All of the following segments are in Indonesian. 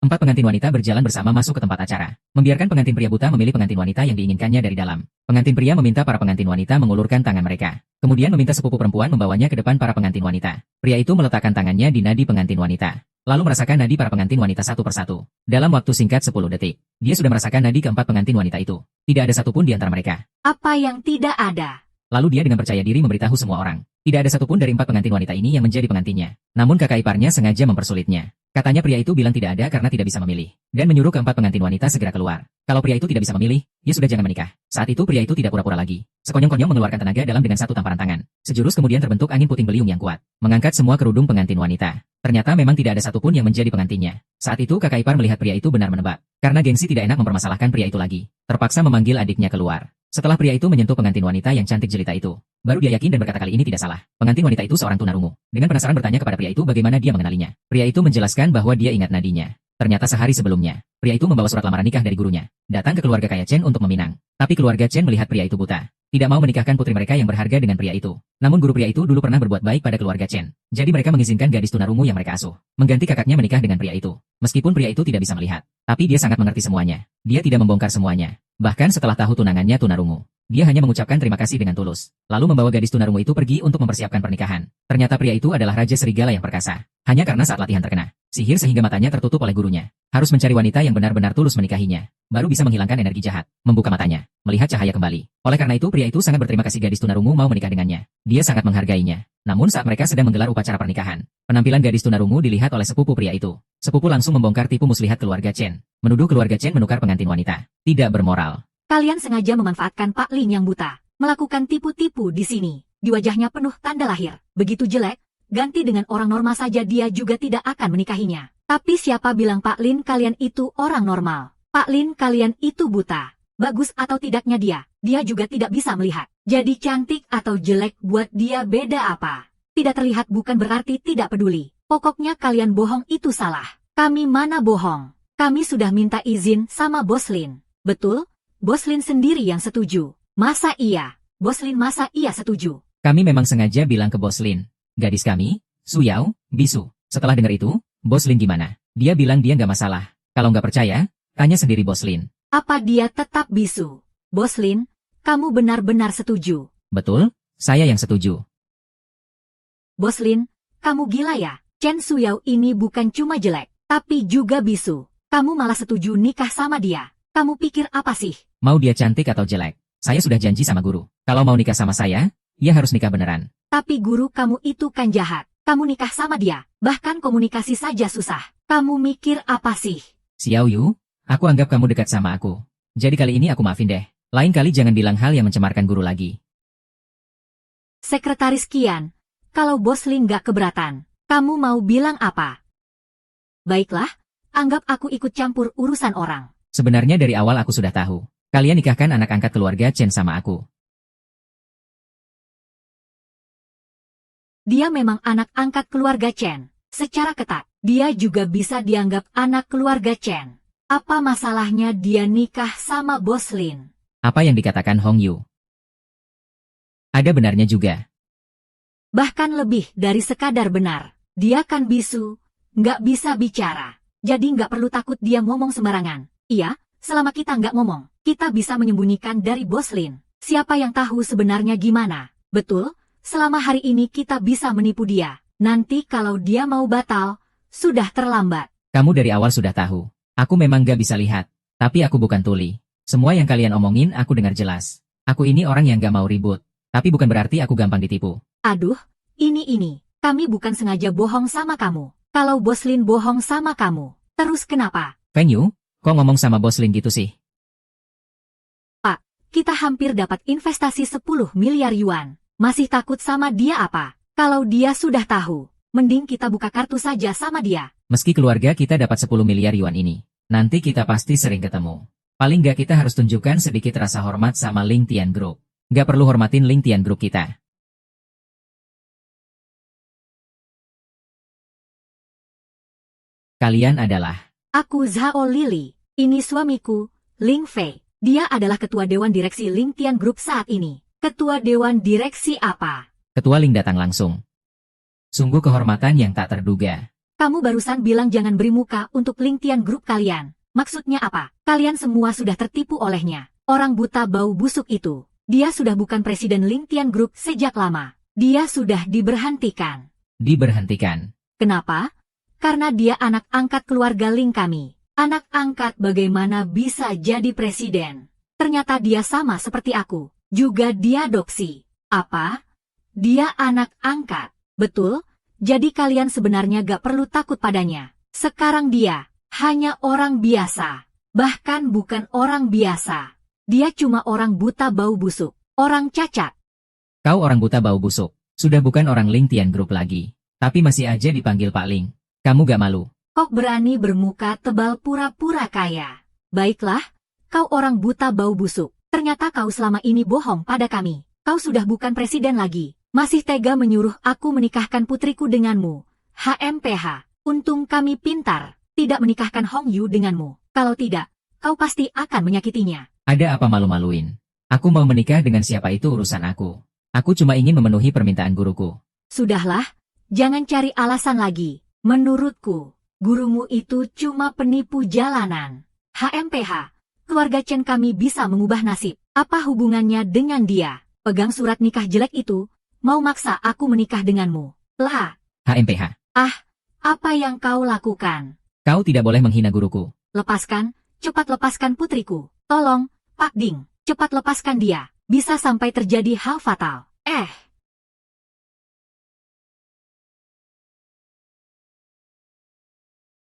4 pengantin wanita berjalan bersama masuk ke tempat acara. Membiarkan pengantin pria buta memilih pengantin wanita yang diinginkannya dari dalam. Pengantin pria meminta para pengantin wanita mengulurkan tangan mereka. Kemudian meminta sepupu perempuan membawanya ke depan para pengantin wanita. Pria itu meletakkan tangannya di nadi pengantin wanita. Lalu merasakan nadi para pengantin wanita satu persatu. Dalam waktu singkat 10 detik, dia sudah merasakan nadi keempat pengantin wanita itu. Tidak ada satupun di antara mereka. Apa yang tidak ada? Lalu dia dengan percaya diri memberitahu semua orang. Tidak ada satupun dari 4 pengantin wanita ini yang menjadi pengantinnya. Namun kakak iparnya sengaja mempersulitnya. Katanya pria itu bilang tidak ada karena tidak bisa memilih. Dan menyuruh keempat pengantin wanita segera keluar. Kalau pria itu tidak bisa memilih, ya sudah jangan menikah. Saat itu pria itu tidak pura-pura lagi. Sekonyong-konyong mengeluarkan tenaga dalam dengan satu tamparan tangan. Sejurus kemudian terbentuk angin puting beliung yang kuat. Mengangkat semua kerudung pengantin wanita. Ternyata memang tidak ada satupun yang menjadi pengantinnya. Saat itu kakak ipar melihat pria itu benar menebak. Karena gengsi tidak enak mempermasalahkan pria itu lagi. Terpaksa memanggil adiknya keluar. Setelah pria itu menyentuh pengantin wanita yang cantik jelita itu, baru dia yakin dan berkata kali ini tidak salah. Pengantin wanita itu seorang tunarungu. Dengan penasaran bertanya kepada pria itu bagaimana dia mengenalinya. Pria itu menjelaskan bahwa dia ingat nadinya. Ternyata sehari sebelumnya, pria itu membawa surat lamaran nikah dari gurunya. Datang ke keluarga kaya Chen untuk meminang. Tapi keluarga Chen melihat pria itu buta. Tidak mau menikahkan putri mereka yang berharga dengan pria itu. Namun guru pria itu dulu pernah berbuat baik pada keluarga Chen. Jadi mereka mengizinkan gadis tunarungu yang mereka asuh mengganti kakaknya menikah dengan pria itu. Meskipun pria itu tidak bisa melihat, tapi dia sangat mengerti semuanya. Dia tidak membongkar semuanya. Bahkan setelah tahu tunangannya tunarungu, dia hanya mengucapkan terima kasih dengan tulus. Lalu membawa gadis tunarungu itu pergi untuk mempersiapkan pernikahan. Ternyata pria itu adalah Raja Serigala yang perkasa. Hanya karena saat latihan terkena sihir sehingga matanya tertutup oleh gurunya. Harus mencari wanita yang benar-benar tulus menikahinya. Baru bisa menghilangkan energi jahat. Membuka matanya, melihat cahaya kembali. Oleh karena itu pria itu sangat berterima kasih gadis tunarungu mau menikah dengannya. Dia sangat menghargainya. Namun saat mereka sedang menggelar upacara pernikahan, penampilan gadis tunarungu dilihat oleh sepupu pria itu. Sepupu langsung membongkar tipu muslihat keluarga Chen. Menuduh keluarga Chen menukar pengantin wanita. Tidak bermoral. Kalian sengaja memanfaatkan Pak Lin yang buta. Melakukan tipu-tipu di sini. Di wajahnya penuh tanda lahir. Begitu jelek, ganti dengan orang normal saja dia juga tidak akan menikahinya. Tapi siapa bilang Pak Lin kalian itu orang normal? Pak Lin kalian itu buta. Bagus atau tidaknya dia juga tidak bisa melihat. Jadi cantik atau jelek buat dia beda apa? Tidak terlihat bukan berarti tidak peduli. Pokoknya kalian bohong itu salah. Kami mana bohong? Kami sudah minta izin sama Bos Lin. Betul? Bos Lin sendiri yang setuju. Masa iya? Bos Lin masa iya setuju? Kami memang sengaja bilang ke Bos Lin. Gadis kami, Suyao, bisu. Setelah dengar itu, Bos Lin gimana? Dia bilang dia nggak masalah. Kalau nggak percaya, tanya sendiri Bos Lin. Apa dia tetap bisu? Bos Lin, kamu benar-benar setuju? Betul, saya yang setuju. Bos Lin, kamu gila ya? Chen Suyao ini bukan cuma jelek, tapi juga bisu. Kamu malah setuju nikah sama dia. Kamu pikir apa sih? Mau dia cantik atau jelek? Saya sudah janji sama guru. Kalau mau nikah sama saya, ya harus nikah beneran. Tapi guru kamu itu kan jahat. Kamu nikah sama dia, bahkan komunikasi saja susah. Kamu mikir apa sih? Xiao Yu, aku anggap kamu dekat sama aku. Jadi kali ini aku maafin deh. Lain kali jangan bilang hal yang mencemarkan guru lagi. Sekretaris Kian, kalau Bos Lin gak keberatan, kamu mau bilang apa? Baiklah, anggap aku ikut campur urusan orang. Sebenarnya dari awal aku sudah tahu. Kalian nikahkan anak angkat keluarga Chen sama aku. Dia memang anak angkat keluarga Chen. Secara ketat, dia juga bisa dianggap anak keluarga Chen. Apa masalahnya dia nikah sama Bos Lin? Apa yang dikatakan Hong Yu? Ada benarnya juga. Bahkan lebih dari sekadar benar. Dia kan bisu, nggak bisa bicara. Jadi nggak perlu takut dia ngomong sembarangan. Iya, selama kita nggak ngomong, kita bisa menyembunyikan dari Bos Lin. Siapa yang tahu sebenarnya gimana? Betul, selama hari ini kita bisa menipu dia. Nanti kalau dia mau batal, sudah terlambat. Kamu dari awal sudah tahu. Aku memang gak bisa lihat. Tapi aku bukan tuli. Semua yang kalian omongin aku dengar jelas. Aku ini orang yang gak mau ribut. Tapi bukan berarti aku gampang ditipu. Aduh, ini. Kami bukan sengaja bohong sama kamu. Kalau Bos Lin bohong sama kamu, terus kenapa? Feng Yu, kok ngomong sama Bos Lin gitu sih? Pak, kita hampir dapat investasi 10 miliar yuan. Masih takut sama dia apa? Kalau dia sudah tahu, mending kita buka kartu saja sama dia. Meski keluarga kita dapat 10 miliar yuan ini, nanti kita pasti sering ketemu. Paling gak kita harus tunjukkan sedikit rasa hormat sama Ling Tian Group. Gak perlu hormatin Ling Tian Group kita. Kalian adalah... Aku Zhao Lili. Ini suamiku, Ling Fei. Dia adalah ketua Dewan Direksi Ling Tian Group saat ini. Ketua Dewan Direksi apa? Ketua Ling datang langsung. Sungguh kehormatan yang tak terduga. Kamu barusan bilang jangan beri muka untuk LinkedIn grup kalian. Maksudnya apa? Kalian semua sudah tertipu olehnya. Orang buta bau busuk itu. Dia sudah bukan presiden LinkedIn Group sejak lama. Dia sudah diberhentikan. Diberhentikan. Kenapa? Karena dia anak angkat keluarga Link kami. Anak angkat bagaimana bisa jadi presiden? Ternyata dia sama seperti aku. Juga diadopsi. Apa? Dia anak angkat. Betul? Jadi kalian sebenarnya gak perlu takut padanya. Sekarang dia hanya orang biasa. Bahkan bukan orang biasa. Dia cuma orang buta bau busuk. Orang cacat. Kau orang buta bau busuk. Sudah bukan orang LinkedIn Group lagi. Tapi masih aja dipanggil Pak Ling. Kamu gak malu? Kok berani bermuka tebal pura-pura kaya? Baiklah, kau orang buta bau busuk. Ternyata kau selama ini bohong pada kami. Kau sudah bukan presiden lagi. Masih tega menyuruh aku menikahkan putriku denganmu. HMPH. Untung kami pintar. Tidak menikahkan Hong Yu denganmu. Kalau tidak, kau pasti akan menyakitinya. Ada apa malu-maluin? Aku mau menikah dengan siapa itu urusan aku. Aku cuma ingin memenuhi permintaan guruku. Sudahlah, jangan cari alasan lagi. Menurutku, gurumu itu cuma penipu jalanan. HMPH, keluarga Chen kami bisa mengubah nasib. Apa hubungannya dengan dia? Pegang surat nikah jelek itu, mau maksa aku menikah denganmu. Lah. HMPH. Apa yang kau lakukan? Kau tidak boleh menghina guruku. Lepaskan, cepat lepaskan putriku. Tolong, Pak Ding, cepat lepaskan dia. Bisa sampai terjadi hal fatal.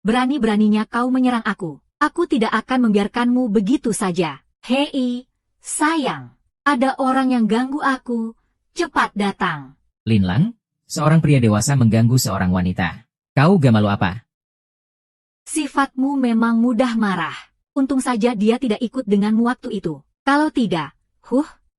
Berani-beraninya kau menyerang aku. Aku tidak akan membiarkanmu begitu saja. Hei, sayang. Ada orang yang ganggu aku. Cepat datang. Lin Lang, seorang pria dewasa mengganggu seorang wanita. Kau gak malu apa? Sifatmu memang mudah marah. Untung saja dia tidak ikut denganmu waktu itu. Kalau tidak,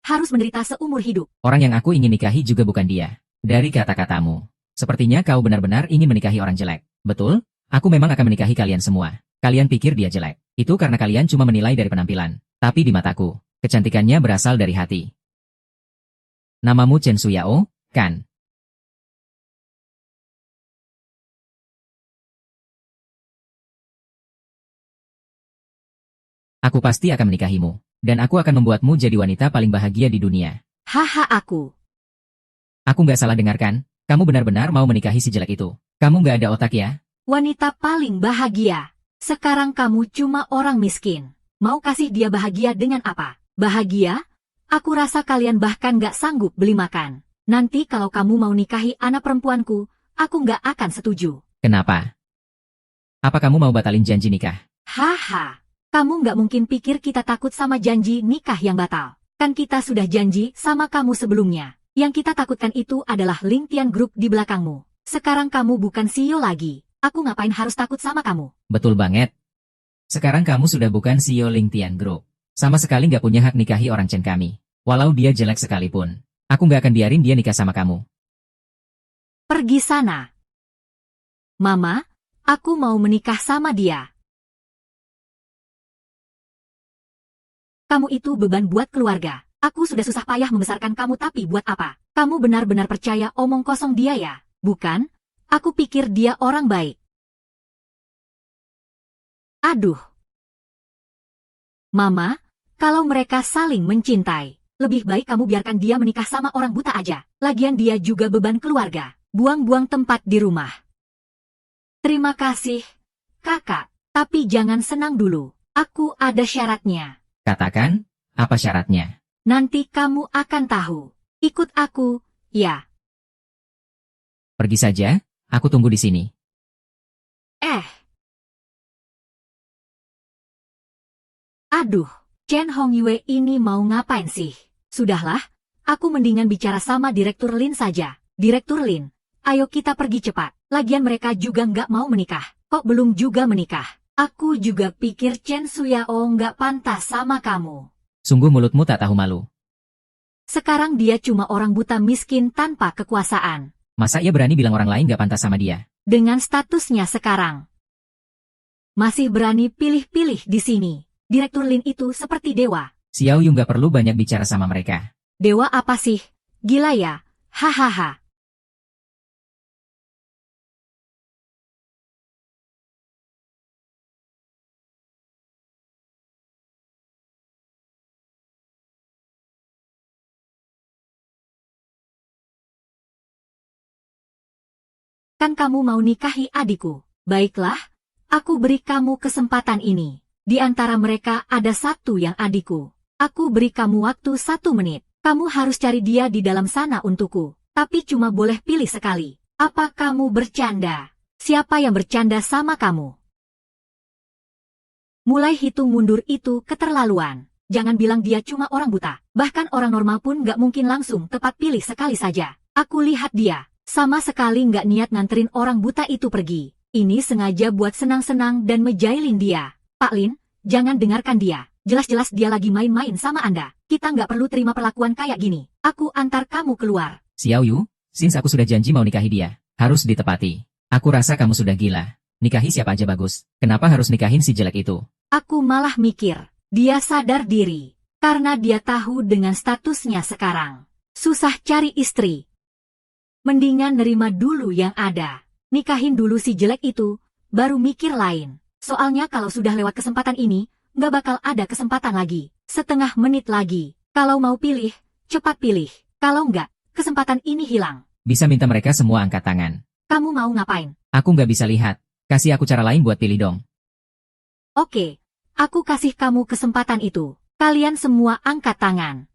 harus menderita seumur hidup. Orang yang aku ingin nikahi juga bukan dia. Dari kata-katamu, sepertinya kau benar-benar ingin menikahi orang jelek. Betul? Aku memang akan menikahi kalian semua. Kalian pikir dia jelek. Itu karena kalian cuma menilai dari penampilan. Tapi di mataku, kecantikannya berasal dari hati. Namamu Chen Suyao, kan? Aku pasti akan menikahimu. Dan aku akan membuatmu jadi wanita paling bahagia di dunia. Haha aku. Aku nggak salah dengarkan? Kamu benar-benar mau menikahi si jelek itu. Kamu nggak ada otak ya? Wanita paling bahagia. Sekarang kamu cuma orang miskin. Mau kasih dia bahagia dengan apa? Bahagia? Aku rasa kalian bahkan gak sanggup beli makan. Nanti kalau kamu mau nikahi anak perempuanku, aku gak akan setuju. Kenapa? Apa kamu mau batalin janji nikah? Haha. Kamu gak mungkin pikir kita takut sama janji nikah yang batal. Kan kita sudah janji sama kamu sebelumnya. Yang kita takutkan itu adalah LinkedIn Group di belakangmu. Sekarang kamu bukan CEO lagi. Aku ngapain harus takut sama kamu? Betul banget. Sekarang kamu sudah bukan CEO LinkedIn Group. Sama sekali nggak punya hak nikahi orang Chen kami. Walau dia jelek sekalipun. Aku nggak akan biarin dia nikah sama kamu. Pergi sana. Mama, aku mau menikah sama dia. Kamu itu beban buat keluarga. Aku sudah susah payah membesarkan kamu tapi buat apa? Kamu benar-benar percaya omong kosong dia ya? Bukan? Aku pikir dia orang baik. Aduh. Mama, kalau mereka saling mencintai, lebih baik kamu biarkan dia menikah sama orang buta aja. Lagian dia juga beban keluarga. Buang-buang tempat di rumah. Terima kasih, kakak. Tapi jangan senang dulu. Aku ada syaratnya. Katakan, apa syaratnya? Nanti kamu akan tahu. Ikut aku, ya. Pergi saja, aku tunggu di sini. Aduh, Chen Hongyue ini mau ngapain sih? Sudahlah, aku mendingan bicara sama Direktur Lin saja. Direktur Lin, ayo kita pergi cepat. Lagian mereka juga nggak mau menikah. Kok belum juga menikah? Aku juga pikir Chen Suyao nggak pantas sama kamu. Sungguh mulutmu tak tahu malu. Sekarang dia cuma orang buta miskin tanpa kekuasaan. Masa ia berani bilang orang lain nggak pantas sama dia? Dengan statusnya sekarang. Masih berani pilih-pilih di sini. Direktur Lin itu seperti dewa. Xiao Yu nggak perlu banyak bicara sama mereka. Dewa apa sih? Gila ya? Hahaha. Kan kamu mau nikahi adikku. Baiklah, aku beri kamu kesempatan ini. Di antara mereka ada satu yang adikku. Aku beri kamu waktu 1 menit. Kamu harus cari dia di dalam sana untukku. Tapi cuma boleh pilih sekali. Apa kamu bercanda? Siapa yang bercanda sama kamu? Mulai hitung mundur itu keterlaluan. Jangan bilang dia cuma orang buta. Bahkan orang normal pun gak mungkin langsung tepat pilih sekali saja. Aku lihat dia. Sama sekali nggak niat nganterin orang buta itu pergi. Ini sengaja buat senang-senang dan mejailin dia. Pak Lin, jangan dengarkan dia. Jelas-jelas dia lagi main-main sama Anda. Kita nggak perlu terima perlakuan kayak gini. Aku antar kamu keluar. Xiao Yu, since aku sudah janji mau nikahi dia, harus ditepati. Aku rasa kamu sudah gila. Nikahi siapa aja bagus. Kenapa harus nikahin si jelek itu? Aku malah mikir, dia sadar diri. Karena dia tahu dengan statusnya sekarang. Susah cari istri. Mendingan nerima dulu yang ada. Nikahin dulu si jelek itu, baru mikir lain. Soalnya kalau sudah lewat kesempatan ini, nggak bakal ada kesempatan lagi. Setengah menit lagi. Kalau mau pilih, cepat pilih. Kalau nggak, kesempatan ini hilang. Bisa minta mereka semua angkat tangan. Kamu mau ngapain? Aku nggak bisa lihat. Kasih aku cara lain buat pilih dong. Oke, aku kasih kamu kesempatan itu. Kalian semua angkat tangan.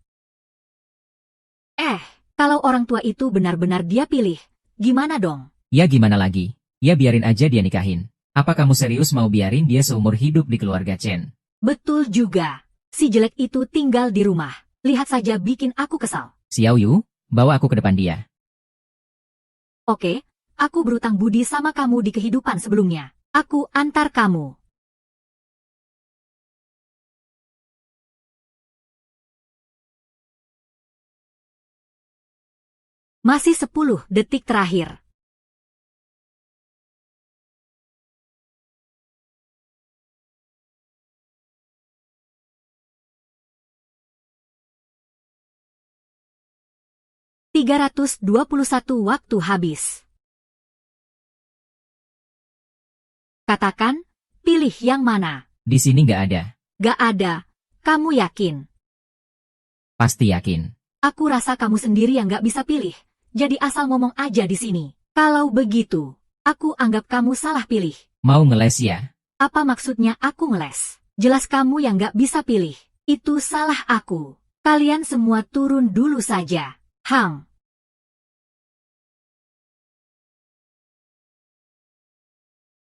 Kalau orang tua itu benar-benar dia pilih, gimana dong? Ya gimana lagi? Ya biarin aja dia nikahin. Apa kamu serius mau biarin dia seumur hidup di keluarga Chen? Betul juga. Si jelek itu tinggal di rumah. Lihat saja bikin aku kesal. Xiao Yu, bawa aku ke depan dia. Oke, aku berutang budi sama kamu di kehidupan sebelumnya. Aku antar kamu. Masih 10 detik terakhir. ...321 waktu habis. Katakan, pilih yang mana? Di sini nggak ada. Gak ada. Kamu yakin? Pasti yakin. Aku rasa kamu sendiri yang gak bisa pilih. Jadi asal ngomong aja di sini. Kalau begitu, aku anggap kamu salah pilih. Mau ngeles ya? Apa maksudnya aku ngeles? Jelas kamu yang gak bisa pilih. Itu salah aku. Kalian semua turun dulu saja. Hang.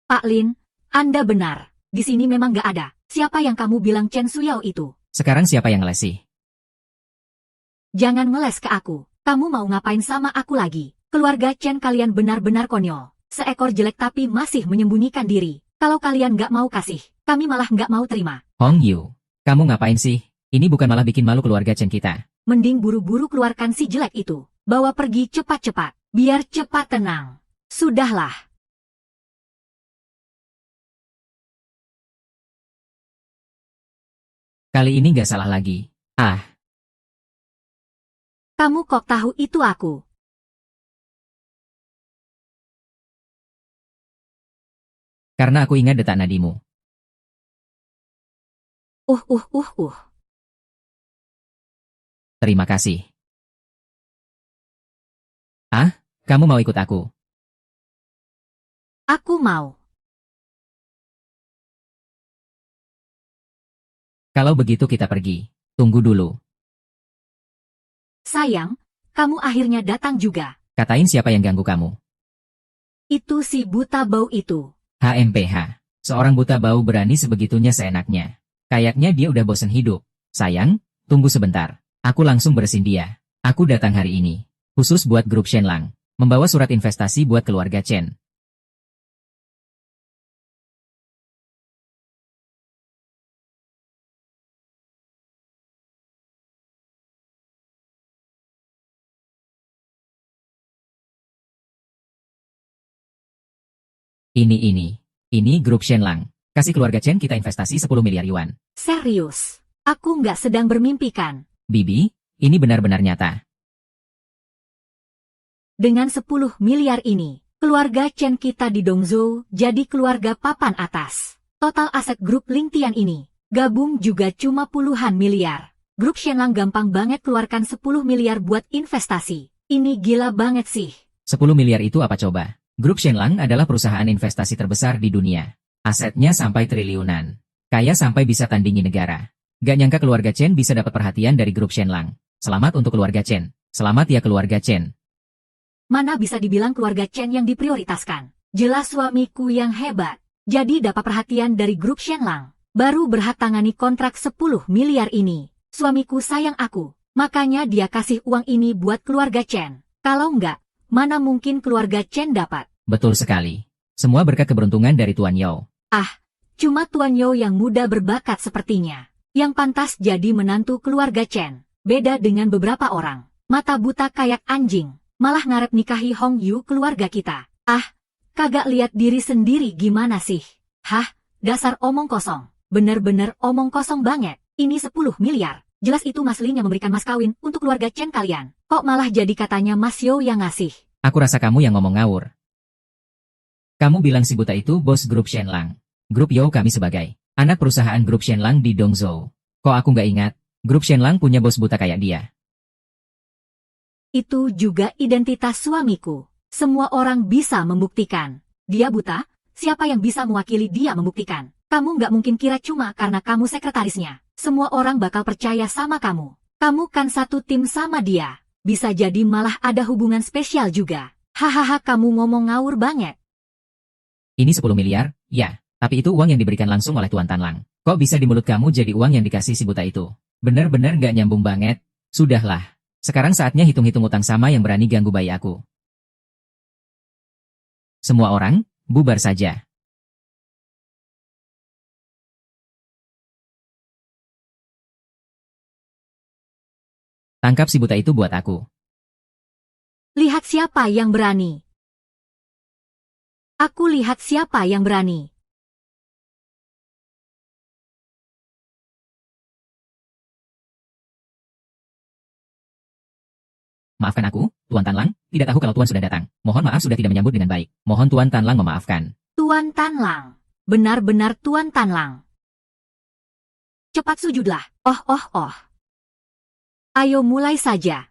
Pak Lin, Anda benar. Di sini memang gak ada. Siapa yang kamu bilang Chen Suyao itu? Sekarang siapa yang ngeles sih? Jangan ngeles ke aku. Kamu mau ngapain sama aku lagi? Keluarga Chen kalian benar-benar konyol. Seekor jelek tapi masih menyembunyikan diri. Kalau kalian gak mau kasih, kami malah gak mau terima. Hong Yu, kamu ngapain sih? Ini bukan malah bikin malu keluarga Chen kita. Mending buru-buru keluarkan si jelek itu. Bawa pergi cepat-cepat. Biar cepat tenang. Sudahlah. Kali ini nggak salah lagi. Ah. Kamu kok tahu itu aku? Karena aku ingat detak nadimu. Terima kasih. Ah, kamu mau ikut aku? Aku mau. Kalau begitu kita pergi. Tunggu dulu. Sayang, kamu akhirnya datang juga. Katain siapa yang ganggu kamu? Itu si buta bau itu. HMPH. Seorang buta bau berani sebegitunya seenaknya. Kayaknya dia udah bosen hidup. Sayang, tunggu sebentar. Aku langsung beresin dia. Aku datang hari ini. Khusus buat grup Shenlang. Membawa surat investasi buat keluarga Chen. Ini grup Shenlang. Kasih keluarga Chen kita investasi 10 miliar yuan. Serius? Aku nggak sedang bermimpi kan? Bibi, ini benar-benar nyata. Dengan 10 miliar ini, keluarga Chen kita di Dongzhou jadi keluarga papan atas. Total aset grup Lingtian ini, gabung juga cuma puluhan miliar. Grup Shenlang gampang banget keluarkan 10 miliar buat investasi. Ini gila banget sih. 10 miliar itu apa coba? Grup Shenlang adalah perusahaan investasi terbesar di dunia. Asetnya sampai triliunan. Kaya sampai bisa tandingi negara. Gak nyangka keluarga Chen bisa dapat perhatian dari grup Shenlang. Selamat untuk keluarga Chen. Selamat ya keluarga Chen. Mana bisa dibilang keluarga Chen yang diprioritaskan. Jelas suamiku yang hebat. Jadi dapat perhatian dari grup Shenlang. Baru berhak tangani kontrak 10 miliar ini. Suamiku sayang aku. Makanya dia kasih uang ini buat keluarga Chen. Kalau enggak, mana mungkin keluarga Chen dapat. Betul sekali. Semua berkat keberuntungan dari Tuan Yao. Cuma Tuan Yao yang muda berbakat sepertinya. Yang pantas jadi menantu keluarga Chen. Beda dengan beberapa orang. Mata buta kayak anjing. Malah ngarep nikahi Hong Yu keluarga kita. Kagak lihat diri sendiri gimana sih? Dasar omong kosong. Bener-bener omong kosong banget. Ini 10 miliar. Jelas itu Mas Ling yang memberikan mas kawin untuk keluarga Chen kalian. Kok malah jadi katanya Mas Yo yang ngasih? Aku rasa kamu yang ngomong ngawur. Kamu bilang si buta itu bos grup Shenlang. Grup Yao kami sebagai anak perusahaan grup Shenlang di Dongzhou. Kok aku nggak ingat, grup Shenlang punya bos buta kayak dia. Itu juga identitas suamiku. Semua orang bisa membuktikan. Dia buta, siapa yang bisa mewakili dia membuktikan? Kamu nggak mungkin kira cuma karena kamu sekretarisnya. Semua orang bakal percaya sama kamu. Kamu kan satu tim sama dia. Bisa jadi malah ada hubungan spesial juga. Hahaha, kamu ngomong ngawur banget. Ini 10 miliar, ya. Tapi itu uang yang diberikan langsung oleh Tuan Tanlang. Kok bisa di mulut kamu jadi uang yang dikasih si buta itu? Bener-bener nggak nyambung banget. Sudahlah. Sekarang saatnya hitung-hitung utang sama yang berani ganggu bayi aku. Semua orang, bubar saja. Tangkap si buta itu buat aku. Lihat siapa yang berani. Aku lihat siapa yang berani. Maafkan aku, Tuan Tanlang, tidak tahu kalau Tuan sudah datang. Mohon maaf sudah tidak menyambut dengan baik. Mohon Tuan Tanlang memaafkan. Tuan Tanlang. Benar-benar Tuan Tanlang. Cepat sujudlah. Oh. Ayo mulai saja.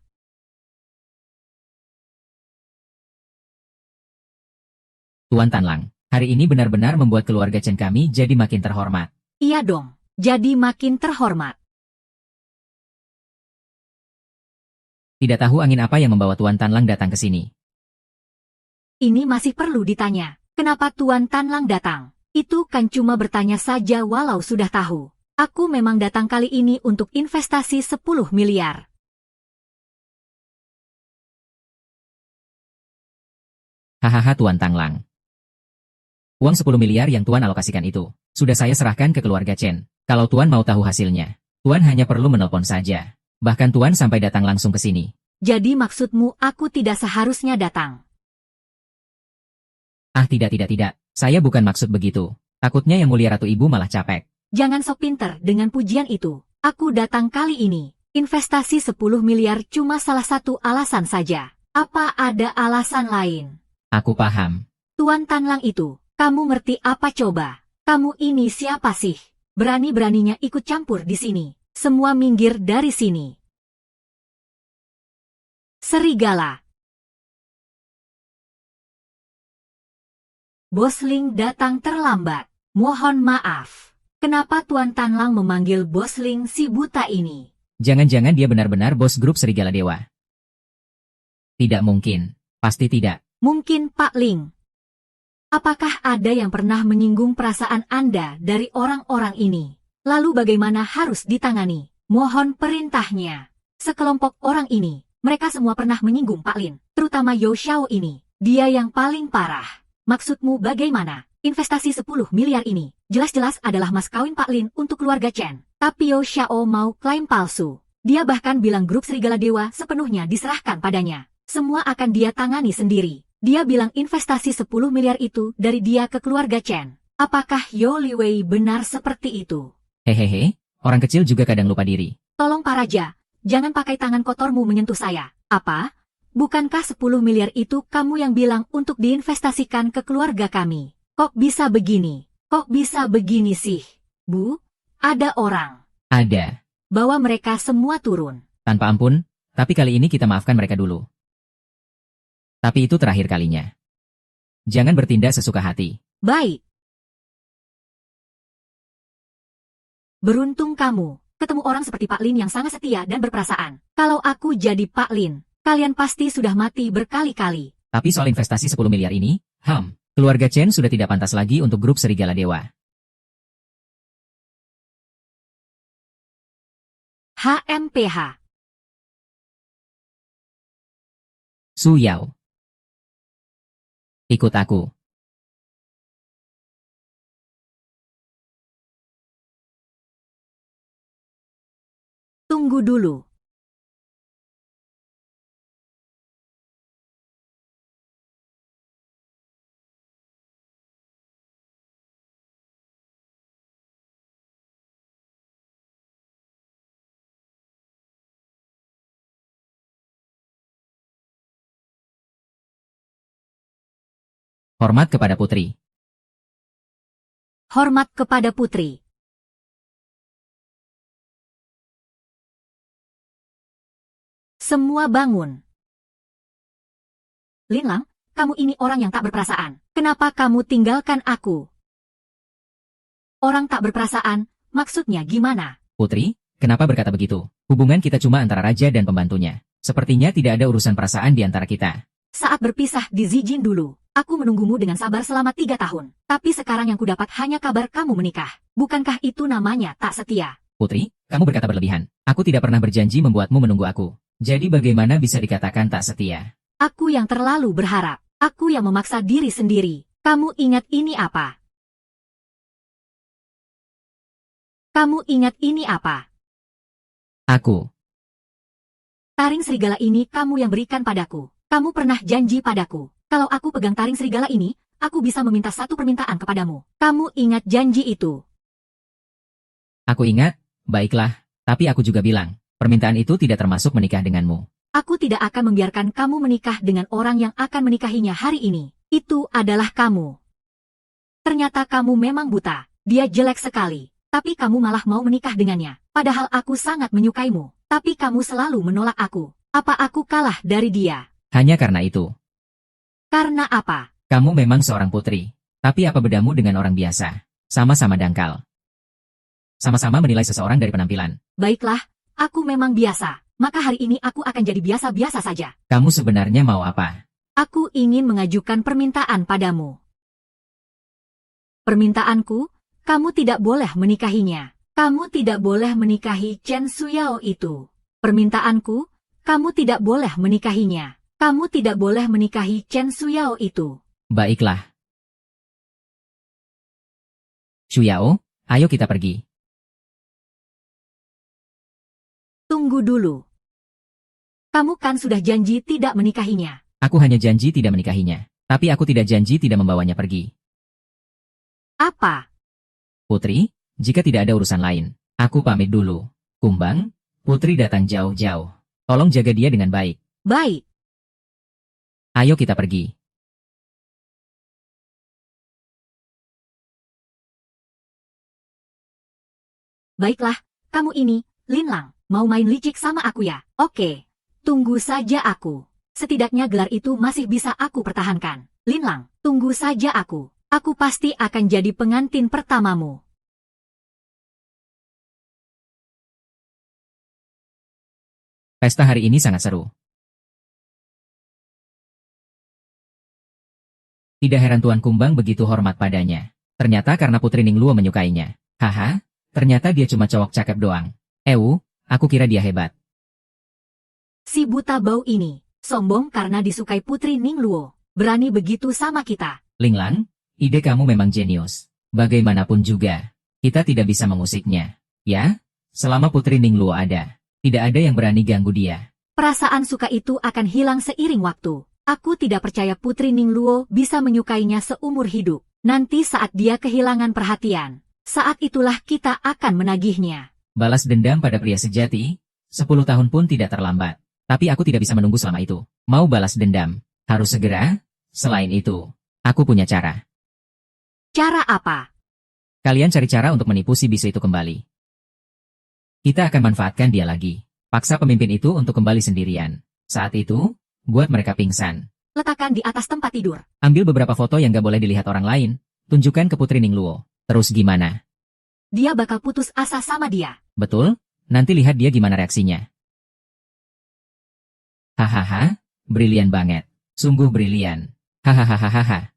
Tuan Tanlang, hari ini benar-benar membuat keluarga Chen kami jadi makin terhormat. Iya dong, jadi makin terhormat. Tidak tahu angin apa yang membawa Tuan Tanlang datang ke sini. Ini masih perlu ditanya. Kenapa Tuan Tanlang datang? Itu kan cuma bertanya saja walau sudah tahu. Aku memang datang kali ini untuk investasi 10 miliar. Hahaha Tuan Tanlang. Uang 10 miliar yang Tuan alokasikan itu, sudah saya serahkan ke keluarga Chen. Kalau Tuan mau tahu hasilnya, Tuan hanya perlu menelpon saja. Bahkan Tuan sampai datang langsung ke sini. Jadi maksudmu aku tidak seharusnya datang? Tidak. Saya bukan maksud begitu. Takutnya yang mulia Ratu Ibu malah capek. Jangan sok pinter dengan pujian itu. Aku datang kali ini. Investasi 10 miliar cuma salah satu alasan saja. Apa ada alasan lain? Aku paham. Tuan Tanlang itu, kamu ngerti apa coba? Kamu ini siapa sih? Berani-beraninya ikut campur di sini. Semua minggir dari sini. Serigala. Bos Ling datang terlambat. Mohon maaf. Kenapa Tuan Tanlang memanggil Bos Ling si buta ini? Jangan-jangan dia benar-benar bos grup Serigala Dewa. Tidak mungkin. Pasti tidak. Mungkin Pak Ling. Apakah ada yang pernah menyinggung perasaan Anda dari orang-orang ini? Lalu bagaimana harus ditangani? Mohon perintahnya. Sekelompok orang ini, mereka semua pernah menyinggung Pak Lin, terutama Yo Xiao ini. Dia yang paling parah. Maksudmu bagaimana? Investasi 10 miliar ini, jelas-jelas adalah mas kawin Pak Lin untuk keluarga Chen. Tapi Yo Xiao mau klaim palsu. Dia bahkan bilang grup Serigala Dewa sepenuhnya diserahkan padanya. Semua akan dia tangani sendiri. Dia bilang investasi 10 miliar itu dari dia ke keluarga Chen. Apakah Yo Liwei benar seperti itu? Hehehe, orang kecil juga kadang lupa diri. Tolong Pak Raja, jangan pakai tangan kotormu menyentuh saya. Apa? Bukankah 10 miliar itu kamu yang bilang untuk diinvestasikan ke keluarga kami? Kok bisa begini? Kok bisa begini sih? Bu, ada orang. Ada. Bawa mereka semua turun. Tanpa ampun, tapi kali ini kita maafkan mereka dulu. Tapi itu terakhir kalinya. Jangan bertindak sesuka hati. Baik. Beruntung kamu ketemu orang seperti Pak Lin yang sangat setia dan berperasaan. Kalau aku jadi Pak Lin, kalian pasti sudah mati berkali-kali. Tapi soal investasi 10 miliar ini, keluarga Chen sudah tidak pantas lagi untuk grup Serigala Dewa. HMPH. Su Yao. Ikut aku. Tunggu dulu. Hormat kepada putri. Hormat kepada putri. Semua bangun. Linlang, kamu ini orang yang tak berperasaan. Kenapa kamu tinggalkan aku? Orang tak berperasaan, maksudnya gimana? Putri, kenapa berkata begitu? Hubungan kita cuma antara raja dan pembantunya. Sepertinya tidak ada urusan perasaan di antara kita. Saat berpisah di Zijin dulu, aku menunggumu dengan sabar selama 3 tahun. Tapi sekarang yang kudapat hanya kabar kamu menikah. Bukankah itu namanya tak setia? Putri, kamu berkata berlebihan. Aku tidak pernah berjanji membuatmu menunggu aku. Jadi bagaimana bisa dikatakan tak setia? Aku yang terlalu berharap. Aku yang memaksa diri sendiri. Kamu ingat ini apa? Kamu ingat ini apa? Aku. Taring serigala ini kamu yang berikan padaku. Kamu pernah janji padaku. Kalau aku pegang taring serigala ini, aku bisa meminta satu permintaan kepadamu. Kamu ingat janji itu? Aku ingat, baiklah. Tapi aku juga bilang, permintaan itu tidak termasuk menikah denganmu. Aku tidak akan membiarkan kamu menikah dengan orang yang akan menikahinya hari ini. Itu adalah kamu. Ternyata kamu memang buta. Dia jelek sekali. Tapi kamu malah mau menikah dengannya. Padahal aku sangat menyukaimu. Tapi kamu selalu menolak aku. Apa aku kalah dari dia? Hanya karena itu. Karena apa? Kamu memang seorang putri. Tapi apa bedamu dengan orang biasa? Sama-sama dangkal. Sama-sama menilai seseorang dari penampilan. Baiklah, aku memang biasa. Maka hari ini aku akan jadi biasa-biasa saja. Kamu sebenarnya mau apa? Aku ingin mengajukan permintaan padamu. Permintaanku, kamu tidak boleh menikahinya. Kamu tidak boleh menikahi Chen Suyao itu. Permintaanku, kamu tidak boleh menikahinya. Kamu tidak boleh menikahi Chen Suyao itu. Baiklah. Shuyao, ayo kita pergi. Tunggu dulu. Kamu kan sudah janji tidak menikahinya. Aku hanya janji tidak menikahinya. Tapi aku tidak janji tidak membawanya pergi. Apa? Putri, jika tidak ada urusan lain, aku pamit dulu. Kumbang, Putri datang jauh-jauh. Tolong jaga dia dengan baik. Baik. Ayo kita pergi. Baiklah, kamu ini, Linlang, mau main licik sama aku ya? Oke. Tunggu saja aku. Setidaknya gelar itu masih bisa aku pertahankan. Linlang, tunggu saja aku. Aku pasti akan jadi pengantin pertamamu. Pesta hari ini sangat seru. Tidak heran Tuan Kumbang begitu hormat padanya. Ternyata karena Putri Ningluo menyukainya. Haha, ternyata dia cuma cowok cakep doang. Aku kira dia hebat. Si buta bau ini, sombong karena disukai Putri Ningluo. Berani begitu sama kita. Linglang, ide kamu memang jenius. Bagaimanapun juga, kita tidak bisa mengusiknya. Ya, selama Putri Ningluo ada, tidak ada yang berani ganggu dia. Perasaan suka itu akan hilang seiring waktu. Aku tidak percaya Putri Ningluo bisa menyukainya seumur hidup. Nanti saat dia kehilangan perhatian, saat itulah kita akan menagihnya. Balas dendam pada pria sejati, 10 tahun pun tidak terlambat. Tapi aku tidak bisa menunggu selama itu. Mau balas dendam, harus segera. Selain itu, aku punya cara. Cara apa? Kalian cari cara untuk menipu si bisu itu kembali. Kita akan manfaatkan dia lagi. Paksa pemimpin itu untuk kembali sendirian. Saat itu, buat mereka pingsan. Letakkan di atas tempat tidur. Ambil beberapa foto yang gak boleh dilihat orang lain. Tunjukkan ke Putri Ningluo. Terus gimana? Dia bakal putus asa sama dia. Betul? Nanti lihat dia gimana reaksinya. Hahaha, brilian banget. Sungguh brilian. Hahaha.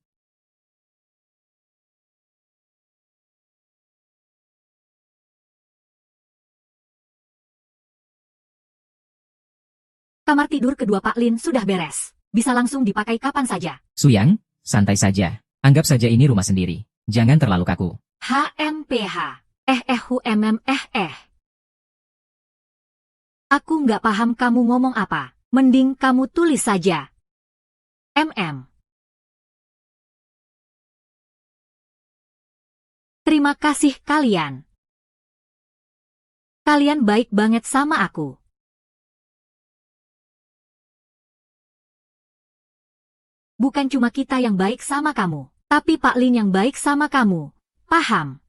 Kamar tidur kedua Pak Lin sudah beres. Bisa langsung dipakai kapan saja. Suyang, santai saja. Anggap saja ini rumah sendiri. Jangan terlalu kaku. HMPH. Aku nggak paham kamu ngomong apa. Mending kamu tulis saja. Terima kasih kalian. Kalian baik banget sama aku. Bukan cuma kita yang baik sama kamu, tapi Pak Lin yang baik sama kamu. Paham?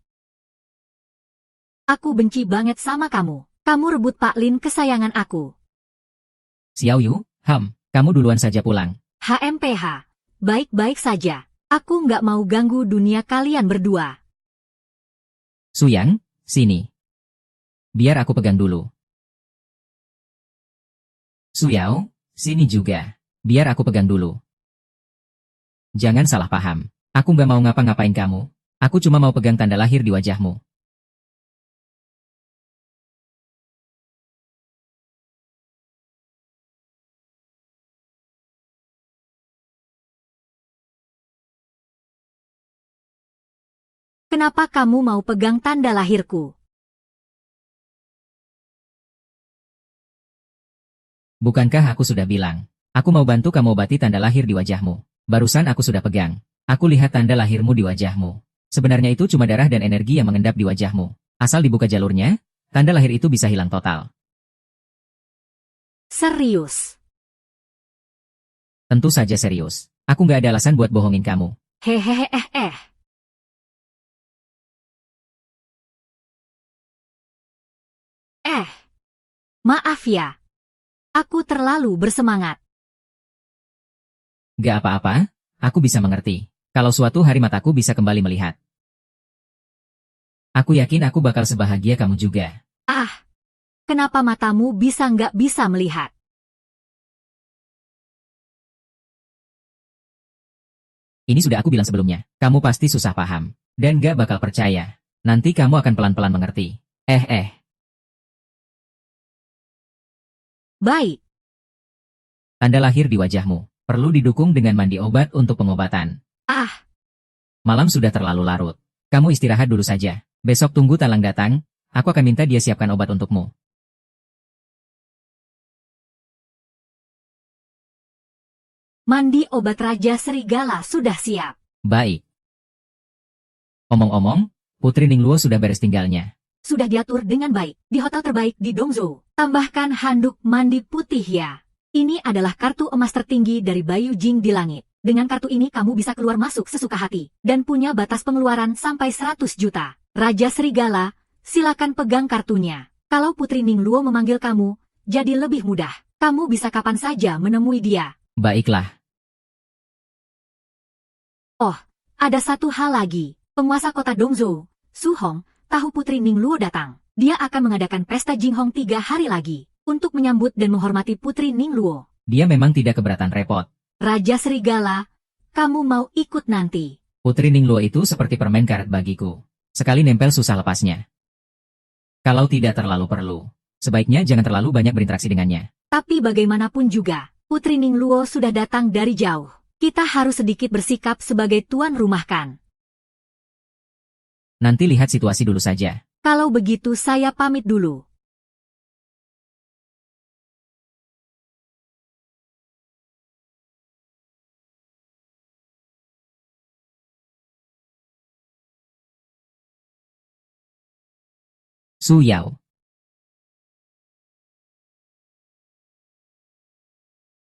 Aku benci banget sama kamu. Kamu rebut Pak Lin kesayangan aku. Xiao Yu, kamu duluan saja pulang. HMPH. Baik-baik saja. Aku nggak mau ganggu dunia kalian berdua. Suyang, sini. Biar aku pegang dulu. Suyao, sini juga. Biar aku pegang dulu. Jangan salah paham. Aku nggak mau ngapa-ngapain kamu. Aku cuma mau pegang tanda lahir di wajahmu. Kenapa kamu mau pegang tanda lahirku? Bukankah aku sudah bilang? Aku mau bantu kamu obati tanda lahir di wajahmu. Barusan aku sudah pegang. Aku lihat tanda lahirmu di wajahmu. Sebenarnya itu cuma darah dan energi yang mengendap di wajahmu. Asal dibuka jalurnya, tanda lahir itu bisa hilang total. Serius? Tentu saja serius. Aku nggak ada alasan buat bohongin kamu. Hehehe. Maaf ya. Aku terlalu bersemangat. Gak apa-apa, aku bisa mengerti. Kalau suatu hari mataku bisa kembali melihat. Aku yakin aku bakal sebahagia kamu juga. Kenapa matamu nggak bisa melihat? Ini sudah aku bilang sebelumnya. Kamu pasti susah paham. Dan gak bakal percaya. Nanti kamu akan pelan-pelan mengerti. Baik. Tanda lahir di wajahmu. Perlu didukung dengan mandi obat untuk pengobatan. Malam sudah terlalu larut. Kamu istirahat dulu saja. Besok tunggu Talang datang. Aku akan minta dia siapkan obat untukmu. Mandi obat Raja Serigala sudah siap. Baik. Omong-omong, Putri Ningluo sudah beres tinggalnya. Sudah diatur dengan baik di hotel terbaik di Dongzhou. Tambahkan handuk mandi putih ya. Ini adalah kartu emas tertinggi dari Bayu Jing di langit. Dengan kartu ini kamu bisa keluar masuk sesuka hati. Dan punya batas pengeluaran sampai 100 juta. Raja Serigala, silakan pegang kartunya. Kalau Putri Ningluo memanggil kamu, jadi lebih mudah. Kamu bisa kapan saja menemui dia. Baiklah. Ada satu hal lagi. Penguasa kota Dongzhou, Su Hong, tahu Putri Ningluo datang. Dia akan mengadakan pesta Jinghong 3 hari lagi. Untuk menyambut dan menghormati Putri Ningluo. Dia memang tidak keberatan repot. Raja Serigala, kamu mau ikut nanti? Putri Ningluo itu seperti permen karet bagiku. Sekali nempel susah lepasnya. Kalau tidak terlalu perlu, sebaiknya jangan terlalu banyak berinteraksi dengannya. Tapi bagaimanapun juga, Putri Ningluo sudah datang dari jauh. Kita harus sedikit bersikap sebagai tuan rumah kan? Nanti lihat situasi dulu saja. Kalau begitu saya pamit dulu. Su Yao.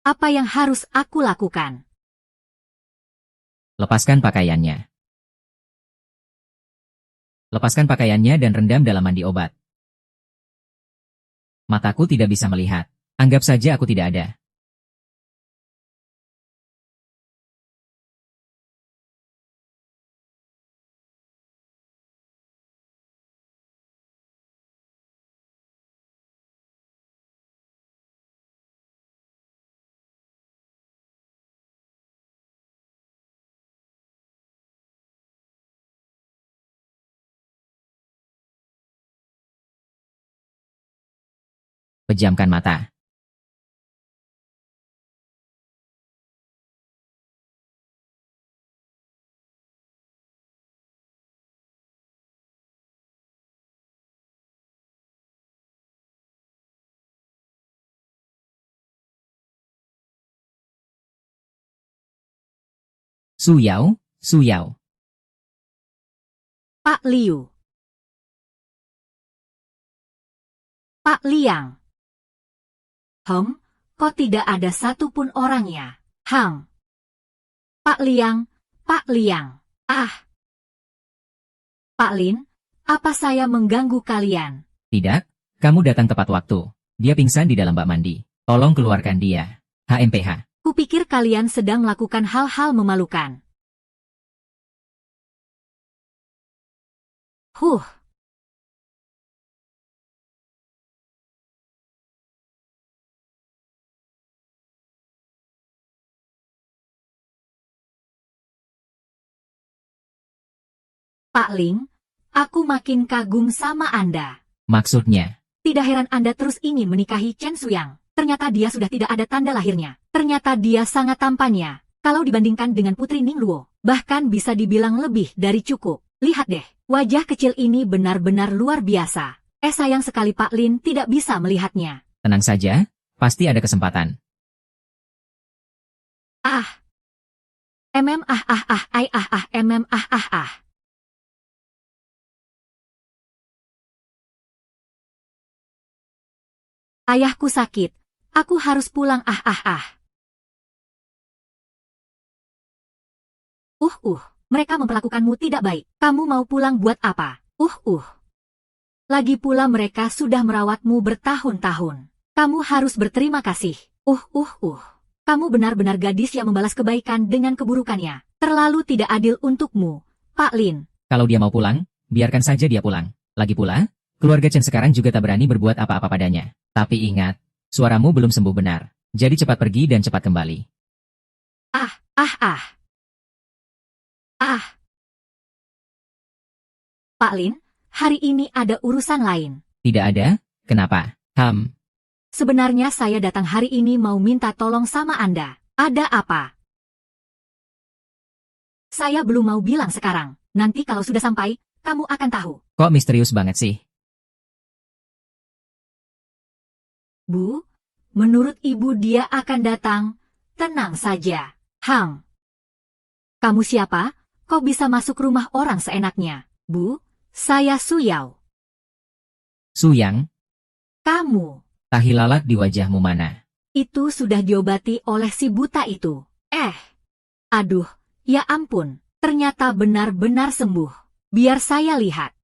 Apa yang harus aku lakukan? Lepaskan pakaiannya. Lepaskan pakaiannya dan rendam dalam mandi obat. Mataku tidak bisa melihat. Anggap saja aku tidak ada. Pejamkan mata. Su Yao, Su Yao. Pak Liu. Pak Liang. Kok tidak ada satupun orangnya? Pak Liang, Pak Liang. Pak Lin, apa saya mengganggu kalian? Tidak, kamu datang tepat waktu. Dia pingsan di dalam bak mandi. Tolong keluarkan dia. HMPH. Kupikir kalian sedang melakukan hal-hal memalukan. Pak Ling, aku makin kagum sama Anda. Maksudnya, Tidak heran Anda terus ingin menikahi Chen Suyang. Ternyata dia sudah tidak ada tanda lahirnya. Ternyata dia sangat tampannya. Kalau dibandingkan dengan Putri Ningluo, bahkan bisa dibilang lebih dari cukup. Lihat deh, wajah kecil ini benar-benar luar biasa. Sayang sekali Pak Lin tidak bisa melihatnya. tenang saja, pasti ada kesempatan. Ayahku sakit. Aku harus pulang. Mereka memperlakukanmu tidak baik. Kamu mau pulang buat apa? Lagi pula mereka sudah merawatmu bertahun-tahun. Kamu harus berterima kasih. Kamu benar-benar gadis yang membalas kebaikan dengan keburukannya. Terlalu tidak adil untukmu, Pak Lin. Kalau dia mau pulang, biarkan saja dia pulang. Lagi pula, keluarga Chen sekarang juga tak berani berbuat apa-apa padanya. Tapi ingat, suaramu belum sembuh benar. Jadi cepat pergi dan cepat kembali. Pak Lin, hari ini ada urusan lain. Tidak ada? Kenapa? Sebenarnya saya datang hari ini mau minta tolong sama Anda. Ada apa? Saya belum mau bilang sekarang. Nanti kalau sudah sampai, kamu akan tahu. Kok misterius banget sih? Bu, menurut ibu dia akan datang. Tenang saja. Kamu siapa? Kok bisa masuk rumah orang seenaknya? Bu, saya Su Yao. Su Yang, Kamu. tahi lalat di wajahmu mana? Itu sudah diobati oleh si buta itu. Aduh, ya ampun. Ternyata benar-benar sembuh. Biar saya lihat.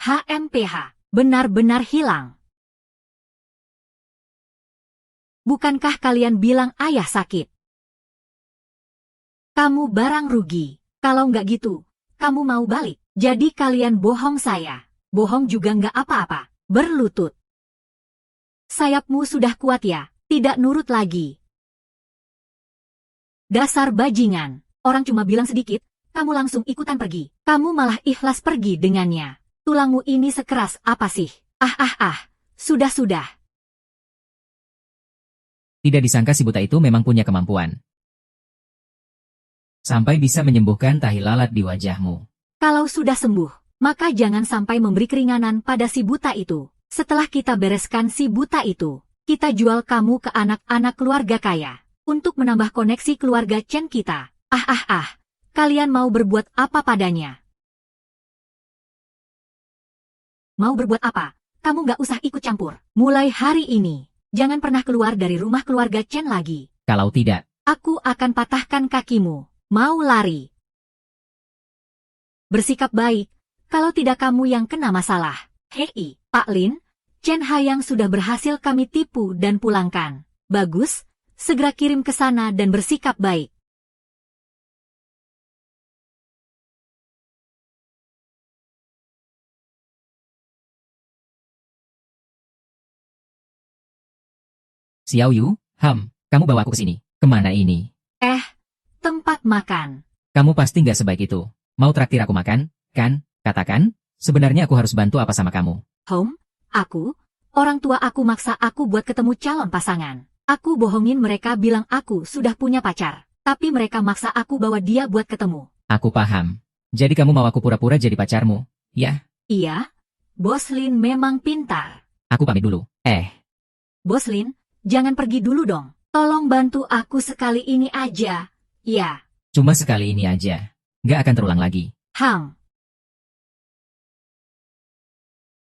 HMPH, benar-benar hilang. Bukankah kalian bilang ayah sakit? Kamu barang rugi. Kalau nggak gitu, kamu mau balik. Jadi kalian bohong saya. Bohong juga nggak apa-apa. Berlutut. Sayapmu sudah kuat ya, tidak nurut lagi. Dasar bajingan. Orang cuma bilang sedikit, kamu langsung ikutan pergi. Kamu malah ikhlas pergi dengannya. Tulangmu ini sekeras apa sih? Sudah. Tidak disangka si buta itu memang punya kemampuan. Sampai bisa menyembuhkan tahi lalat di wajahmu. Kalau sudah sembuh, maka jangan sampai memberi keringanan pada si buta itu. Setelah kita bereskan si buta itu, kita jual kamu ke anak-anak keluarga kaya. Untuk menambah koneksi keluarga Chen kita. Kalian mau berbuat apa padanya? Mau berbuat apa? Kamu nggak usah ikut campur. Mulai hari ini, jangan pernah keluar dari rumah keluarga Chen lagi. Kalau tidak, Aku akan patahkan kakimu. Mau lari? Bersikap baik, kalau tidak kamu yang kena masalah. Hei, Pak Lin, Chen Hayang sudah berhasil kami tipu dan pulangkan. Bagus, segera kirim ke sana dan bersikap baik. Xiao Yu, kamu bawa aku ke sini. Kemana ini? Tempat makan. Kamu pasti nggak sebaik itu. Mau traktir aku makan, kan? Katakan, Sebenarnya aku harus bantu apa sama kamu? Orang tua aku maksa aku buat ketemu calon pasangan. Aku bohongin mereka bilang aku sudah punya pacar. Tapi mereka maksa aku bawa dia buat ketemu. Aku paham. Jadi kamu mau aku pura-pura jadi pacarmu? Ya? Iya, Bos Lin memang pintar. Aku pamit dulu. Bos Lin, jangan pergi dulu dong. Tolong bantu aku sekali ini aja. Ya. Cuma sekali ini aja. Gak akan terulang lagi.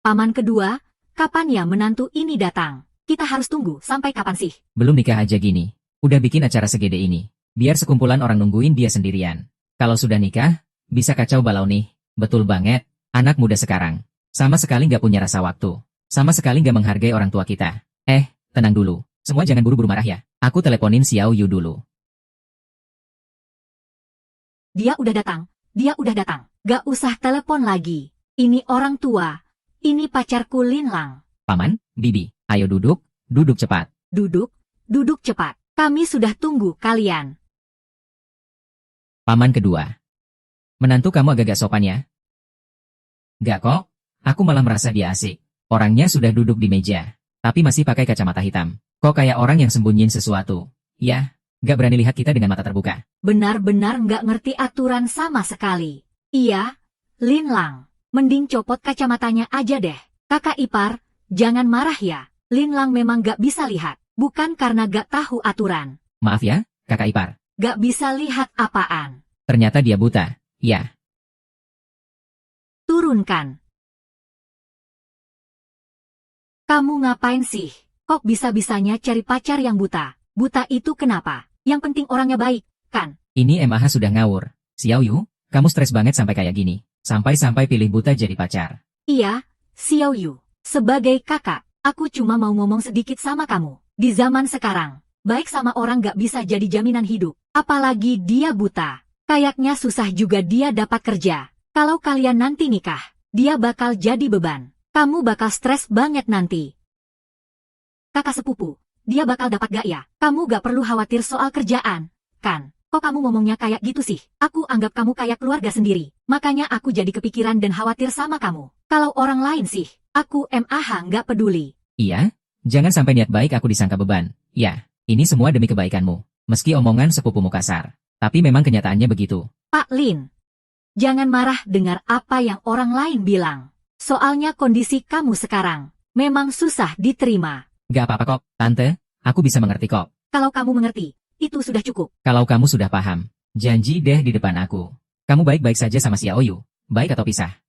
Paman kedua, kapan ya menantu ini datang? Kita harus tunggu sampai kapan sih? Belum nikah aja gini. Udah bikin acara segede ini. Biar sekumpulan orang nungguin dia sendirian. Kalau sudah nikah, bisa kacau balau nih. Betul banget. Anak muda sekarang. Sama sekali gak punya rasa waktu. Sama sekali gak menghargai orang tua kita. Tenang dulu. Semua jangan buru-buru marah ya. Aku teleponin Xiao Yu dulu. Dia udah datang. Gak usah telepon lagi. Ini orang tua. Ini pacarku Lin Lang. Paman, Bibi, ayo duduk. Duduk cepat. Duduk cepat. Kami sudah tunggu kalian. Paman kedua. Menantu kamu agak-agak sopan ya? Gak kok. Aku malah merasa dia asik. Orangnya sudah duduk di meja. Tapi masih pakai kacamata hitam. Kok kayak orang yang sembunyiin sesuatu. Ya, gak berani lihat kita dengan mata terbuka. Benar-benar gak ngerti aturan sama sekali. Iya, Lin Lang. Mending copot kacamatanya aja deh. Kakak ipar, jangan marah ya. Lin Lang memang gak bisa lihat. Bukan karena gak tahu aturan. Maaf ya, kakak ipar. Gak bisa lihat apaan. Ternyata dia buta. Ya. Turunkan. Kamu ngapain sih? Kok bisa-bisanya cari pacar yang buta? Buta itu kenapa? Yang penting orangnya baik, kan? Ini MAH sudah ngawur. Xiao Yu, kamu stres banget sampai kayak gini. Sampai-sampai pilih buta jadi pacar. Iya, Xiao Yu. Sebagai kakak, aku cuma mau ngomong sedikit sama kamu. Di zaman sekarang, baik sama orang gak bisa jadi jaminan hidup. Apalagi dia buta. Kayaknya susah juga dia dapat kerja. Kalau kalian nanti nikah, dia bakal jadi beban. Kamu bakal stres banget nanti. Kakak sepupu, dia bakal dapat gak ya? Kamu gak perlu khawatir soal kerjaan, kan? Kok kamu ngomongnya kayak gitu sih? Aku anggap kamu kayak keluarga sendiri. Makanya aku jadi kepikiran dan khawatir sama kamu. Kalau orang lain sih, aku MAH nggak peduli. Iya? Jangan sampai niat baik aku disangka beban. Ya, ini semua demi kebaikanmu. Meski omongan sepupumu kasar. Tapi memang kenyataannya begitu. Pak Lin, jangan marah dengar apa yang orang lain bilang. Soalnya kondisi kamu sekarang memang susah diterima. Gak apa-apa kok, Tante. Aku bisa mengerti kok. Kalau kamu mengerti, itu sudah cukup. Kalau kamu sudah paham, janji deh di depan aku. Kamu baik-baik saja sama Xiao Yu. Baik atau pisah?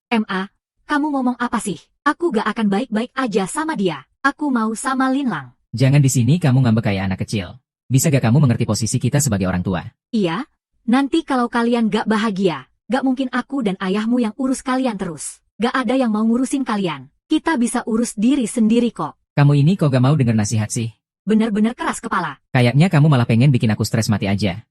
Kamu ngomong apa sih? Aku gak akan baik-baik aja sama dia. Aku mau sama Lin Lang. Jangan di sini kamu ngambek kayak anak kecil. Bisa gak kamu mengerti posisi kita sebagai orang tua? Iya, nanti kalau kalian gak bahagia, gak mungkin aku dan ayahmu yang urus kalian terus. Gak ada yang mau ngurusin kalian. Kita bisa urus diri sendiri kok. Kamu ini kok gak mau denger nasihat sih? Bener-bener keras kepala. Kayaknya kamu malah pengen bikin aku stres mati aja.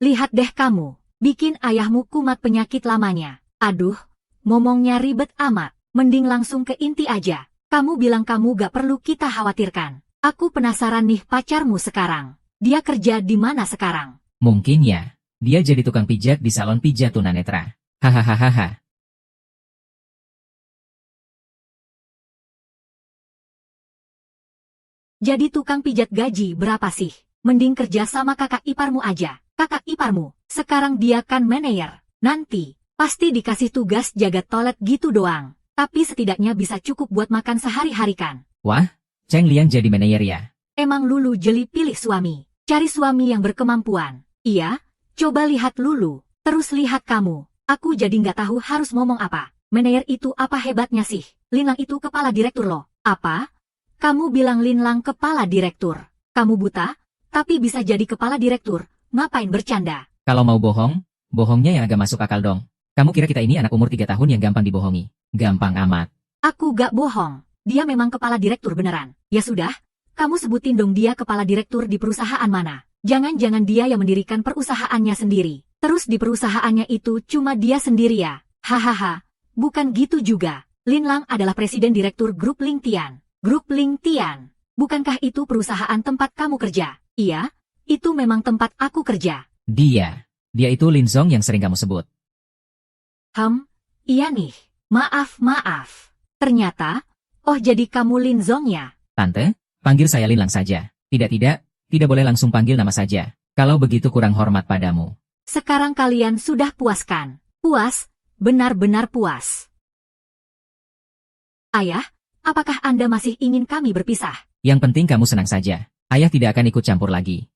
Lihat deh kamu, bikin ayahmu kumat penyakit lamanya. Aduh, ngomongnya ribet amat. Mending langsung ke inti aja. Kamu bilang kamu gak perlu kita khawatirkan. Aku penasaran nih pacarmu sekarang. Dia kerja di mana sekarang? Mungkin ya. Dia jadi tukang pijat di salon pijat tunanetra. Hahaha. Jadi tukang pijat gaji berapa sih? Mending kerja sama kakak iparmu aja. Kakak iparmu, sekarang dia kan manajer. Nanti, pasti dikasih tugas jaga toilet gitu doang. Tapi setidaknya bisa cukup buat makan sehari-hari kan? Wah, Cheng Liang jadi manajer ya? Emang Lulu jeli pilih suami. Cari suami yang berkemampuan. Iya, coba lihat Lulu. Terus lihat kamu. Aku jadi nggak tahu harus ngomong apa. Manajer itu apa hebatnya sih? Lin Lang itu kepala direktur loh. Apa? Kamu bilang Lin Lang kepala direktur. Kamu buta, tapi bisa jadi kepala direktur. Ngapain bercanda? Kalau mau bohong, bohongnya yang agak masuk akal dong. Kamu kira kita ini anak umur 3 tahun yang gampang dibohongi? Gampang amat. Aku gak bohong. Dia memang kepala direktur beneran. Ya sudah, kamu sebutin dong dia kepala direktur di perusahaan mana. Jangan-jangan dia yang mendirikan perusahaannya sendiri. Terus di perusahaannya itu cuma dia sendiri ya? Hahaha, bukan gitu juga. Lin Lang adalah presiden direktur grup Lingtian. Grup Lingtian. Bukankah itu perusahaan tempat kamu kerja? Iya, itu memang tempat aku kerja. Dia itu Lin Zong yang sering kamu sebut. iya nih. Maaf. Ternyata, oh jadi kamu Lin Zong ya? Tante, panggil saya Lin Lang saja. Tidak boleh langsung panggil nama saja. Kalau begitu kurang hormat padamu. Sekarang kalian sudah puas kan? Puas? Benar-benar puas. Ayah, apakah Anda masih ingin kami berpisah? Yang penting kamu senang saja. Ayah tidak akan ikut campur lagi.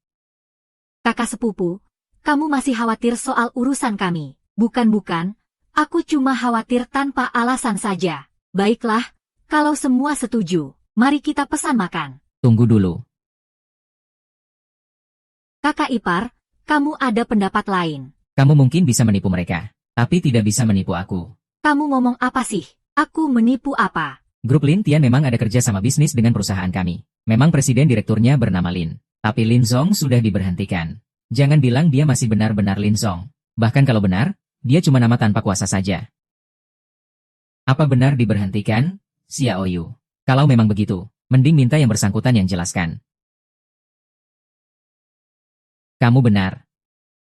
Kakak sepupu, kamu masih khawatir soal urusan kami? Bukan. Aku cuma khawatir tanpa alasan saja. Baiklah, kalau semua setuju, mari kita pesan makan. Tunggu dulu. Kakak ipar, kamu ada pendapat lain. Kamu mungkin bisa menipu mereka, tapi tidak bisa menipu aku. Kamu ngomong apa sih? Aku menipu apa? Grup Lin Tian memang ada kerja sama bisnis dengan perusahaan kami. Memang presiden direkturnya bernama Lin. Tapi Lin Zong sudah diberhentikan. Jangan bilang dia masih benar-benar Lin Zong. Bahkan kalau benar, dia cuma nama tanpa kuasa saja. Apa benar diberhentikan, Xiao Yu? Kalau memang begitu, mending minta yang bersangkutan yang jelaskan. Kamu benar.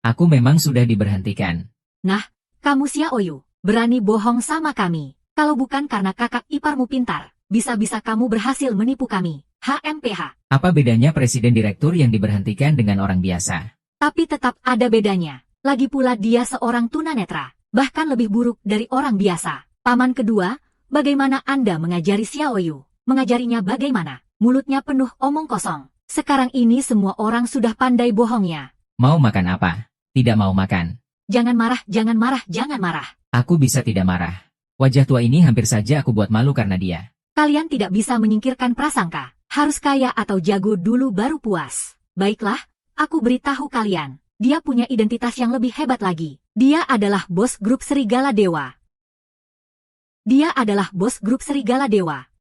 Aku memang sudah diberhentikan. Nah, kamu Xiao Yu, berani bohong sama kami. Kalau bukan karena kakak iparmu pintar, bisa-bisa kamu berhasil menipu kami. HMPH. Apa bedanya presiden direktur yang diberhentikan dengan orang biasa? Tapi tetap ada bedanya. Lagi pula dia seorang tunanetra, bahkan lebih buruk dari orang biasa. Paman kedua, bagaimana Anda mengajari Xiao Yu? Mengajarinya bagaimana? Mulutnya penuh omong kosong. Sekarang ini semua orang sudah pandai bohongnya. Mau makan apa? Tidak mau makan. Jangan marah. Aku bisa tidak marah. Wajah tua ini hampir saja aku buat malu karena dia. Kalian tidak bisa menyingkirkan prasangka. Harus kaya atau jago dulu baru puas. Baiklah, aku beritahu kalian. Dia punya identitas yang lebih hebat lagi. Dia adalah bos grup Serigala Dewa.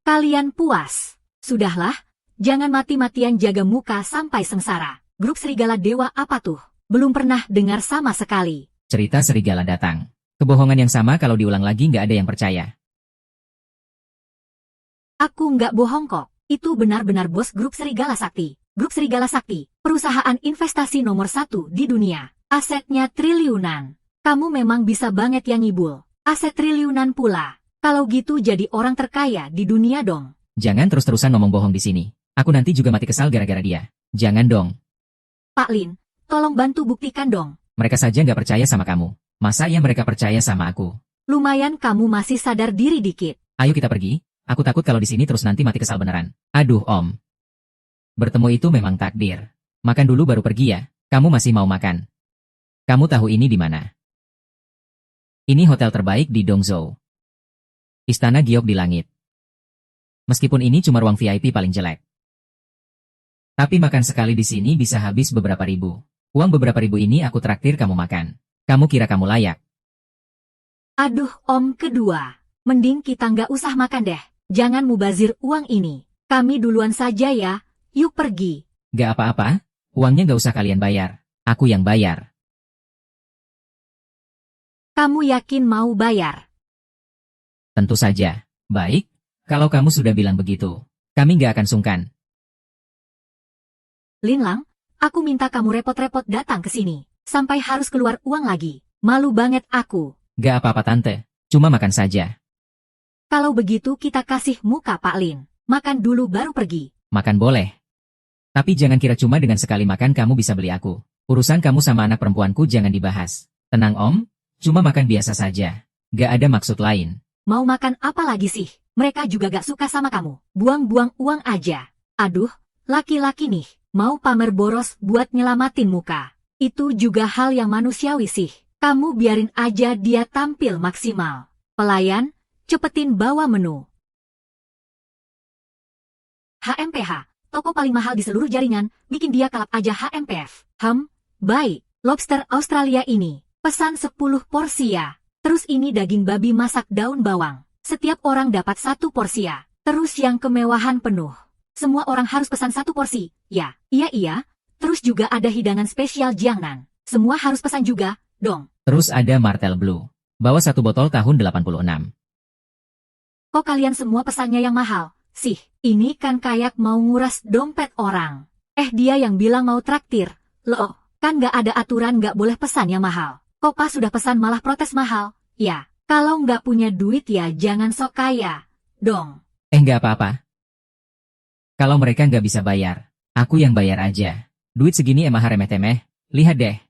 Kalian puas? Sudahlah, jangan mati-matian jaga muka sampai sengsara. Grup Serigala Dewa apa tuh? Belum pernah dengar sama sekali. Cerita serigala datang. Kebohongan yang sama kalau diulang lagi nggak ada yang percaya. Aku nggak bohong kok. Itu benar-benar bos grup Serigala Sakti. Grup Serigala Sakti, perusahaan investasi nomor 1 di dunia. Asetnya triliunan. Kamu memang bisa banget yang ngibul. Aset triliunan pula. Kalau gitu jadi orang terkaya di dunia dong. Jangan terus-terusan ngomong bohong di sini. Aku nanti juga mati kesal gara-gara dia. Jangan dong. Pak Lin, tolong bantu buktikan dong. Mereka saja nggak percaya sama kamu. Masa ya mereka percaya sama aku? Lumayan kamu masih sadar diri dikit. Ayo kita pergi. Aku takut kalau di sini terus nanti mati kesal beneran. Aduh Om. Bertemu itu memang takdir. Makan dulu baru pergi ya. Kamu masih mau makan? Kamu tahu ini di mana? Ini hotel terbaik di Dongzhou. Istana Giok di langit. Meskipun ini cuma ruang VIP paling jelek. Tapi makan sekali di sini bisa habis beberapa ribu. Uang beberapa ribu ini aku traktir kamu makan. Kamu kira kamu layak? Aduh Om kedua. Mending kita nggak usah makan deh. Jangan mubazir uang ini. Kami duluan saja ya. Yuk pergi. Gak apa-apa. Uangnya gak usah kalian bayar. Aku yang bayar. Kamu yakin mau bayar? Tentu saja. Baik. Kalau kamu sudah bilang begitu, kami gak akan sungkan. Lin Lang, aku minta kamu repot-repot datang ke sini. Sampai harus keluar uang lagi. Malu banget aku. Gak apa-apa tante. Cuma makan saja. Kalau begitu kita kasih muka Pak Lin. Makan dulu baru pergi. Makan boleh. Tapi jangan kira cuma dengan sekali makan kamu bisa beli aku. Urusan kamu sama anak perempuanku jangan dibahas. Tenang Om, cuma makan biasa saja. Gak ada maksud lain. Mau makan apa lagi sih? Mereka juga gak suka sama kamu. Buang-buang uang aja. Aduh, laki-laki nih. Mau pamer boros buat nyelamatin muka. Itu juga hal yang manusiawi sih. Kamu biarin aja dia tampil maksimal. Pelayan, cepetin bawa menu. HMPH, toko paling mahal di seluruh jaringan, bikin dia kalap aja HMPF. Baik, lobster Australia ini, pesan 10 porsi ya. Terus ini daging babi masak daun bawang. Setiap orang dapat 1 porsi ya. Terus yang kemewahan penuh. Semua orang harus pesan 1 porsi, ya. Iya. Terus juga ada hidangan spesial Jiangnan. Semua harus pesan juga, dong. Terus ada Martel Blue. Bawa 1 botol tahun 86. Kok kalian semua pesannya yang mahal? Sih, ini kan kayak mau nguras dompet orang. Dia yang bilang mau traktir. Loh, kan gak ada aturan gak boleh pesan yang mahal. Kok pas sudah pesan malah protes mahal? Ya, Kalau nggak punya duit ya jangan sok kaya, dong. Nggak apa-apa. Kalau mereka nggak bisa bayar, aku yang bayar aja. Duit segini emang remeh-temeh, lihat deh.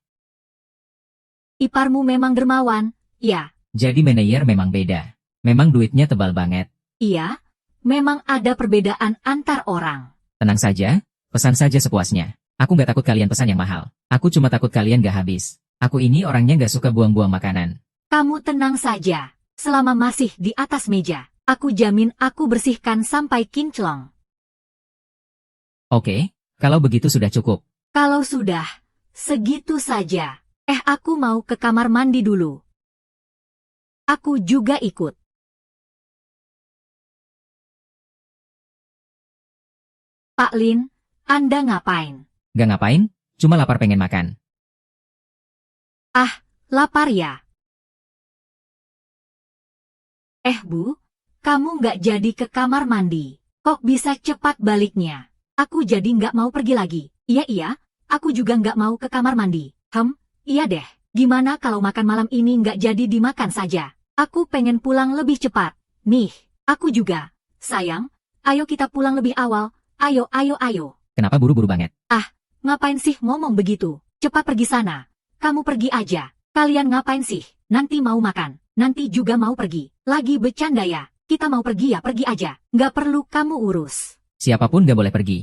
Iparmu memang dermawan, ya. Jadi manajer memang beda. Memang duitnya tebal banget. Iya, memang ada perbedaan antar orang. Tenang saja, pesan saja sepuasnya. Aku nggak takut kalian pesan yang mahal. Aku cuma takut kalian nggak habis. Aku ini orangnya nggak suka buang-buang makanan. Kamu tenang saja, selama masih di atas meja, aku jamin aku bersihkan sampai kinclong. Oke, kalau begitu sudah cukup. Kalau sudah, segitu saja. Aku mau ke kamar mandi dulu. Aku juga ikut. Pak Lin, Anda ngapain? Nggak ngapain, cuma lapar pengen makan. Lapar ya? Bu, kamu nggak jadi ke kamar mandi. Kok bisa cepat baliknya? Aku jadi nggak mau pergi lagi. Iya, aku juga nggak mau ke kamar mandi. Iya deh. Gimana kalau makan malam ini nggak jadi dimakan saja? Aku pengen pulang lebih cepat. Nih, aku juga. Sayang, ayo kita pulang lebih awal. Ayo. Kenapa buru-buru banget? Ngapain sih ngomong begitu? Cepat pergi sana. Kamu pergi aja. Kalian ngapain sih? Nanti mau makan. Nanti juga mau pergi. Lagi bercanda ya? Kita mau pergi ya pergi aja. Nggak perlu kamu urus. Siapapun nggak boleh pergi.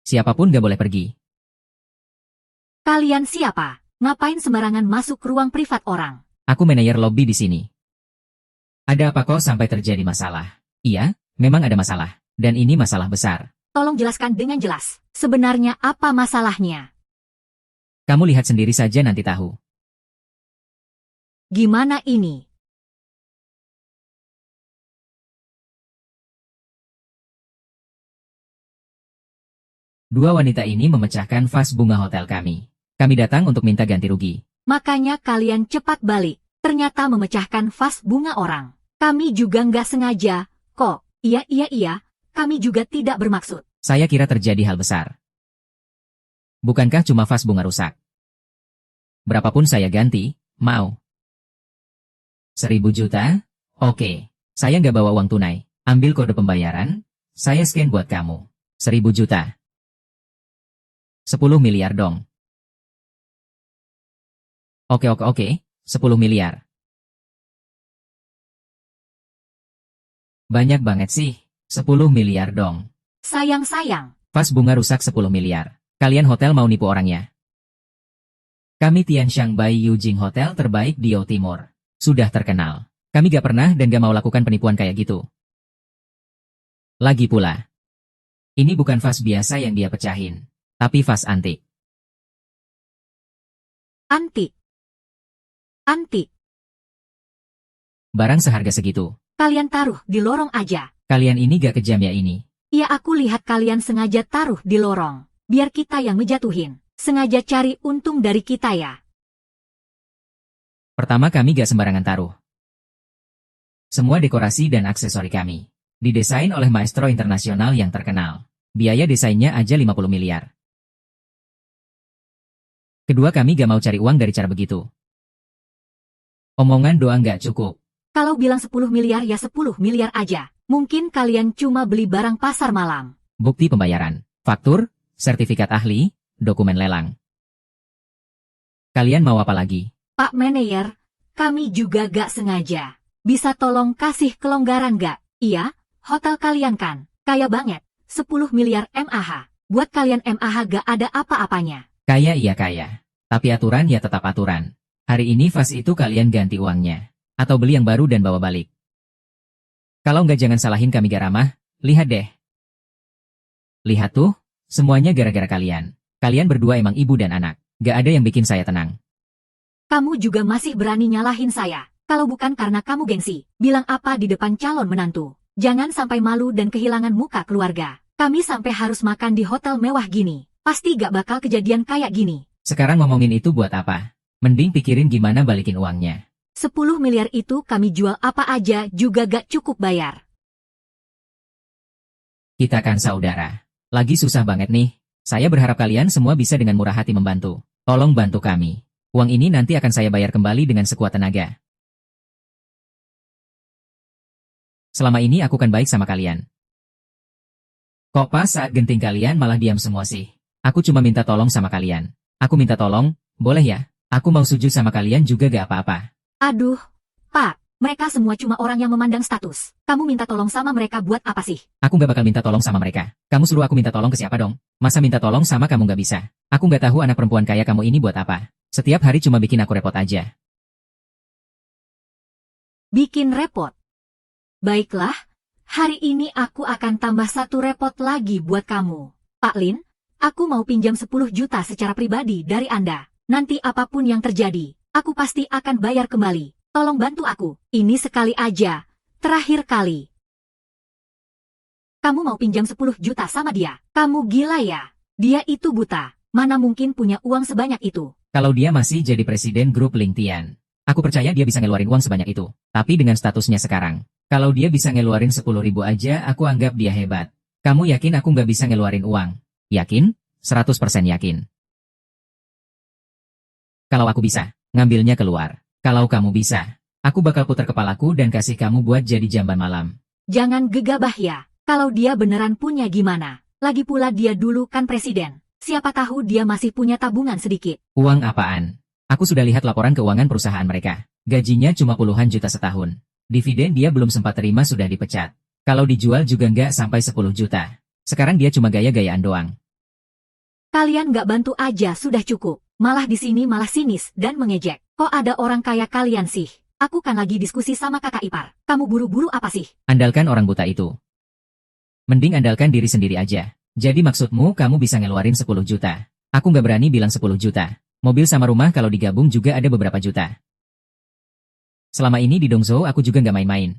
Siapapun nggak boleh pergi. Kalian siapa? Ngapain sembarangan masuk ruang privat orang? Aku manajer lobby di sini. Ada apa kok sampai terjadi masalah? Iya, memang ada masalah. Dan ini masalah besar. Tolong jelaskan dengan jelas. Sebenarnya apa masalahnya? Kamu lihat sendiri saja nanti tahu. Gimana ini? Dua wanita ini memecahkan vas bunga hotel kami. Kami datang untuk minta ganti rugi. Makanya kalian cepat balik. Ternyata memecahkan vas bunga orang. Kami juga nggak sengaja, kok. Iya. Kami juga tidak bermaksud. Saya kira terjadi hal besar. Bukankah cuma vas bunga rusak? Berapapun saya ganti, mau. 1.000 juta? Oke. Saya nggak bawa uang tunai. Ambil kode pembayaran, saya scan buat kamu. 1.000 juta. 10 miliar dong. Oke. 10 miliar. Banyak banget sih. 10 miliar dong. Sayang. Vas bunga rusak 10 miliar. Kalian hotel mau nipu orangnya? Kami Tianxiang Bai Yujing Hotel terbaik di Jawa Timur. Sudah terkenal. Kami gak pernah dan gak mau lakukan penipuan kayak gitu. Lagi pula. Ini bukan vas biasa yang dia pecahin. Tapi vas antik. Antik. Barang seharga segitu. Kalian taruh di lorong aja. Kalian ini gak kejam ya ini. Ya aku lihat kalian sengaja taruh di lorong. Biar kita yang ngejatuhin. Sengaja cari untung dari kita ya. Pertama kami gak sembarangan taruh. Semua dekorasi dan aksesori kami. Didesain oleh maestro internasional yang terkenal. Biaya desainnya aja 50 miliar. Kedua kami gak mau cari uang dari cara begitu. Omongan doang gak cukup. Kalau bilang 10 miliar ya 10 miliar aja. Mungkin kalian cuma beli barang pasar malam. Bukti pembayaran, faktur, sertifikat ahli, dokumen lelang. Kalian mau apa lagi? Pak Manajer, kami juga gak sengaja. Bisa tolong kasih kelonggaran gak? Iya, hotel kalian kan, kaya banget. 10 miliar MAH. Buat kalian MAH gak ada apa-apanya. Kaya iya kaya. Tapi aturan ya tetap aturan. Hari ini vas itu kalian ganti uangnya. Atau beli yang baru dan bawa balik. Kalau nggak jangan salahin kami gak ramah, lihat deh. Lihat tuh, semuanya gara-gara kalian. Kalian berdua emang ibu dan anak. Gak ada yang bikin saya tenang. Kamu juga masih berani nyalahin saya. Kalau bukan karena kamu gengsi, bilang apa di depan calon menantu. Jangan sampai malu dan kehilangan muka keluarga. Kami sampai harus makan di hotel mewah gini. Pasti gak bakal kejadian kayak gini. Sekarang ngomongin itu buat apa? Mending pikirin gimana balikin uangnya. 10 miliar itu kami jual apa aja juga gak cukup bayar. Kita kan saudara. Lagi susah banget nih. Saya berharap kalian semua bisa dengan murah hati membantu. Tolong bantu kami. Uang ini nanti akan saya bayar kembali dengan sekuat tenaga. Selama ini aku kan baik sama kalian. Kok pas saat genting kalian malah diam semua sih? Aku cuma minta tolong sama kalian. Aku minta tolong, boleh ya? Aku mau sujud sama kalian juga gak apa-apa. Aduh, Pak, mereka semua cuma orang yang memandang status. Kamu minta tolong sama mereka buat apa sih? Aku gak bakal minta tolong sama mereka. Kamu suruh aku minta tolong ke siapa dong? Masa minta tolong sama kamu gak bisa? Aku gak tahu anak perempuan kayak kamu ini buat apa. Setiap hari cuma bikin aku repot aja. Bikin repot. Baiklah, hari ini aku akan tambah satu repot lagi buat kamu. Pak Lin, aku mau pinjam 10 juta secara pribadi dari Anda. Nanti apapun yang terjadi, aku pasti akan bayar kembali. Tolong bantu aku. Ini sekali aja. Terakhir kali. Kamu mau pinjam 10 juta sama dia? Kamu gila ya? Dia itu buta. Mana mungkin punya uang sebanyak itu? Kalau dia masih jadi presiden grup Lingtian, aku percaya dia bisa ngeluarin uang sebanyak itu. Tapi dengan statusnya sekarang, kalau dia bisa ngeluarin 10.000 aja, aku anggap dia hebat. Kamu yakin aku nggak bisa ngeluarin uang? Yakin? 100% yakin. Kalau aku bisa, ngambilnya keluar. Kalau kamu bisa, aku bakal putar kepalaku dan kasih kamu buat jadi jamban malam. Jangan gegabah ya. Kalau dia beneran punya gimana? Lagi pula dia dulu kan presiden. Siapa tahu dia masih punya tabungan sedikit. Uang apaan? Aku sudah lihat laporan keuangan perusahaan mereka. Gajinya cuma puluhan juta setahun. Dividen dia belum sempat terima sudah dipecat. Kalau dijual juga nggak sampai 10 juta. Sekarang dia cuma gaya-gayaan doang. Kalian nggak bantu aja sudah cukup. Malah di sini malah sinis dan mengejek. Kok ada orang kayak kalian sih? Aku kan lagi diskusi sama kakak ipar. Kamu buru-buru apa sih? Andalkan orang buta itu. Mending andalkan diri sendiri aja. Jadi maksudmu kamu bisa ngeluarin 10 juta. Aku nggak berani bilang 10 juta. Mobil sama rumah kalau digabung juga ada beberapa juta. Selama ini di Dongzhou aku juga nggak main-main.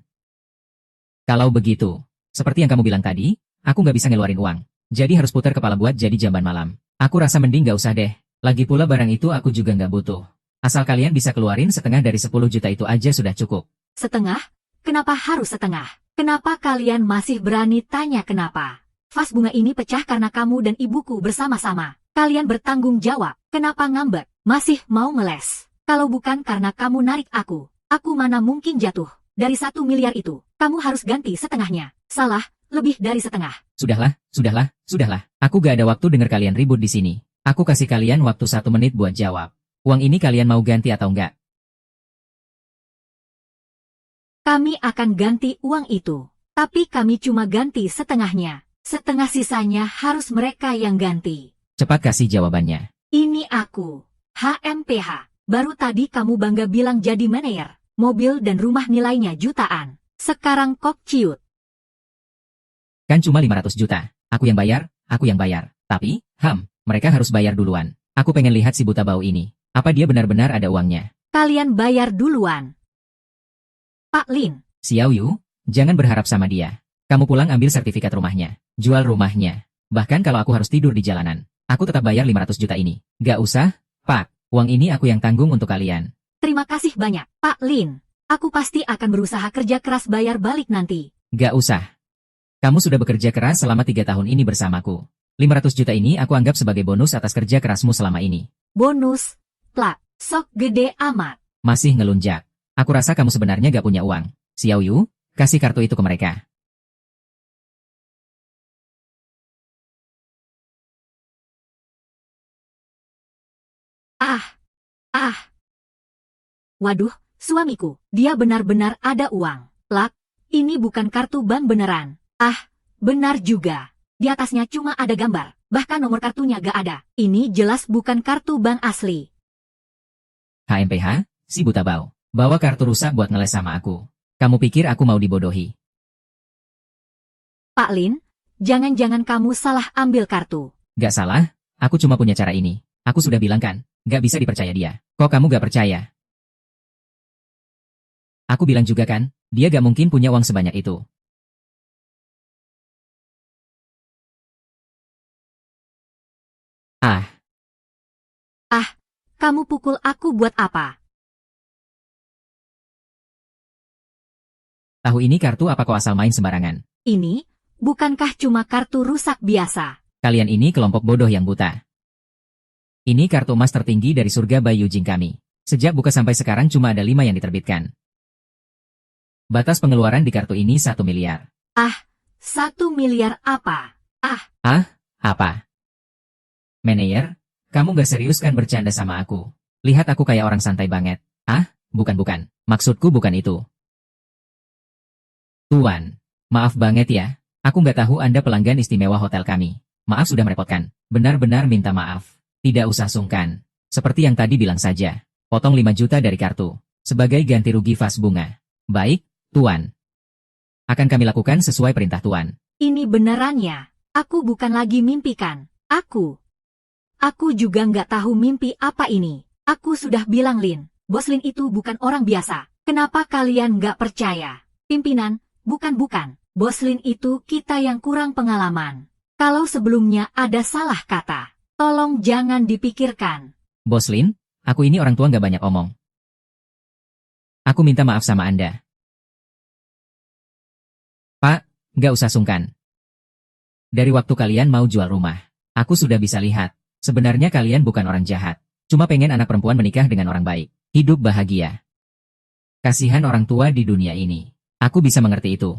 Kalau begitu, seperti yang kamu bilang tadi, aku nggak bisa ngeluarin uang. Jadi harus putar kepala buat jadi jamban malam. Aku rasa mending nggak usah deh. Lagi pula barang itu aku juga nggak butuh. Asal kalian bisa keluarin setengah dari 10 juta itu aja sudah cukup. Setengah? Kenapa harus setengah? Kenapa kalian masih berani tanya kenapa? Vas bunga ini pecah karena kamu dan ibuku bersama-sama. Kalian bertanggung jawab. Kenapa ngambek? Masih mau ngeles? Kalau bukan karena kamu narik aku mana mungkin jatuh. Dari 1 miliar itu, kamu harus ganti setengahnya. Salah, lebih dari setengah. Sudahlah. Aku gak ada waktu dengar kalian ribut di sini. Aku kasih kalian waktu 1 menit buat jawab. Uang ini kalian mau ganti atau enggak? Kami akan ganti uang itu. Tapi kami cuma ganti setengahnya. Setengah sisanya harus mereka yang ganti. Cepat kasih jawabannya. Ini aku, HMPH. Baru tadi kamu bangga bilang jadi manajer. Mobil dan rumah nilainya jutaan. Sekarang kok ciut. Kan cuma 500 juta. Aku yang bayar. Tapi, mereka harus bayar duluan. Aku pengen lihat si buta bau ini. Apa dia benar-benar ada uangnya? Kalian bayar duluan. Pak Lin. Xiao Yu, jangan berharap sama dia. Kamu pulang ambil sertifikat rumahnya. Jual rumahnya. Bahkan kalau aku harus tidur di jalanan, aku tetap bayar 500 juta ini. Gak usah, Pak. Uang ini aku yang tanggung untuk kalian. Terima kasih banyak, Pak Lin. Aku pasti akan berusaha kerja keras bayar balik nanti. Gak usah. Kamu sudah bekerja keras selama 3 tahun ini bersamaku. 500 juta ini aku anggap sebagai bonus atas kerja kerasmu selama ini. Bonus? Plak, sok gede amat. Masih ngelunjak. Aku rasa kamu sebenarnya gak punya uang. Xiao Yu, kasih kartu itu ke mereka. Waduh, suamiku, dia benar-benar ada uang. Plak, ini bukan kartu bank beneran. Benar juga. Di atasnya cuma ada gambar, bahkan nomor kartunya gak ada. Ini jelas bukan kartu bank asli. HMPH, si buta bau. Bawa kartu rusak buat ngeles sama aku. Kamu pikir aku mau dibodohi? Pak Lin, jangan-jangan kamu salah ambil kartu. Gak salah, aku cuma punya cara ini. Aku sudah bilang kan, gak bisa dipercaya dia. Kok kamu gak percaya? Aku bilang juga kan, dia gak mungkin punya uang sebanyak itu. Kamu pukul aku buat apa? Tahu ini kartu apa kok asal main sembarangan? Ini, bukankah cuma kartu rusak biasa? Kalian ini kelompok bodoh yang buta. Ini kartu emas tertinggi dari surga Bayu Jing kami. Sejak buka sampai sekarang cuma ada 5 yang diterbitkan. Batas pengeluaran di kartu ini 1 miliar. 1 miliar apa? Apa? Manayer, kamu gak serius kan bercanda sama aku? Lihat aku kayak orang santai banget. Bukan. Maksudku bukan itu. Tuan, maaf banget ya. Aku nggak tahu Anda pelanggan istimewa hotel kami. Maaf sudah merepotkan. Benar-benar minta maaf. Tidak usah sungkan. Seperti yang tadi bilang saja. Potong 5 juta dari kartu. Sebagai ganti rugi vas bunga. Baik, Tuan. Akan kami lakukan sesuai perintah Tuan. Ini benerannya. Aku bukan lagi mimpikan. Aku juga nggak tahu mimpi apa ini. Aku sudah bilang Lin. Bos Lin itu bukan orang biasa. Kenapa kalian nggak percaya? Pimpinan, bukan. Bos Lin itu kita yang kurang pengalaman. Kalau sebelumnya ada salah kata, tolong jangan dipikirkan. Bos Lin, aku ini orang tua nggak banyak omong. Aku minta maaf sama Anda. Pak, nggak usah sungkan. Dari waktu kalian mau jual rumah, aku sudah bisa lihat. Sebenarnya kalian bukan orang jahat. Cuma pengen anak perempuan menikah dengan orang baik. Hidup bahagia. Kasihan orang tua di dunia ini. Aku bisa mengerti itu.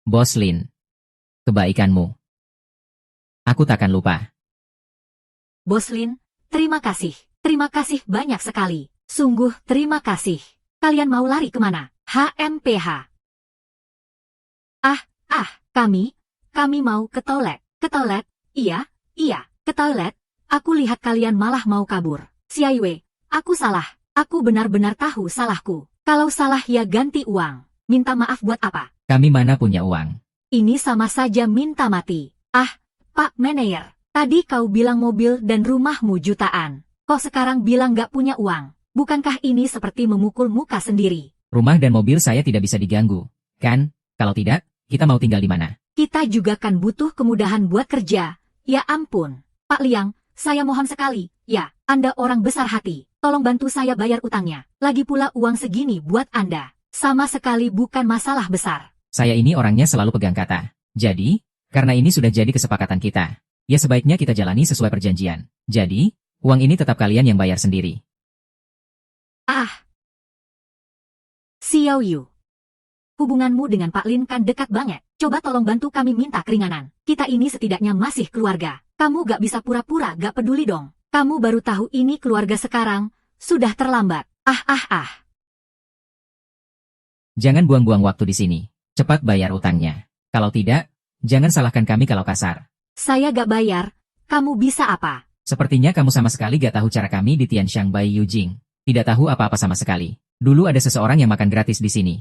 Bos Lin. Kebaikanmu. Aku takkan lupa. Bos Lin, terima kasih. Terima kasih banyak sekali. Sungguh terima kasih. Kalian mau lari kemana? HMPH. Kami mau ke toilet. Ke toilet? Iya, ke toilet. Aku lihat kalian malah mau kabur. Xiaiwei, aku salah. Aku benar-benar tahu salahku. Kalau salah ya ganti uang. Minta maaf buat apa? Kami mana punya uang. Ini sama saja minta mati. Pak Manayer, tadi kau bilang mobil dan rumahmu jutaan. Kok sekarang bilang gak punya uang? Bukankah ini seperti memukul muka sendiri? Rumah dan mobil saya tidak bisa diganggu. Kan? Kalau tidak, kita mau tinggal di mana? Kita juga kan butuh kemudahan buat kerja. Ya ampun. Pak Liang, saya mohon sekali. Ya, Anda orang besar hati. Tolong bantu saya bayar utangnya. Lagi pula uang segini buat Anda. Sama sekali bukan masalah besar. Saya ini orangnya selalu pegang kata. Jadi, karena ini sudah jadi kesepakatan kita. Ya sebaiknya kita jalani sesuai perjanjian. Jadi, uang ini tetap kalian yang bayar sendiri. Xiao Yu. Hubunganmu dengan Pak Lin kan dekat banget. Coba tolong bantu kami minta keringanan. Kita ini setidaknya masih keluarga. Kamu gak bisa pura-pura gak peduli dong. Kamu baru tahu ini keluarga sekarang. Sudah terlambat. Jangan buang-buang waktu di sini. Cepat bayar utangnya. Kalau tidak, jangan salahkan kami kalau kasar. Saya gak bayar. Kamu bisa apa? Sepertinya kamu sama sekali gak tahu cara kami di Tianshan Bayu Jing. Tidak tahu apa-apa sama sekali. Dulu ada seseorang yang makan gratis di sini.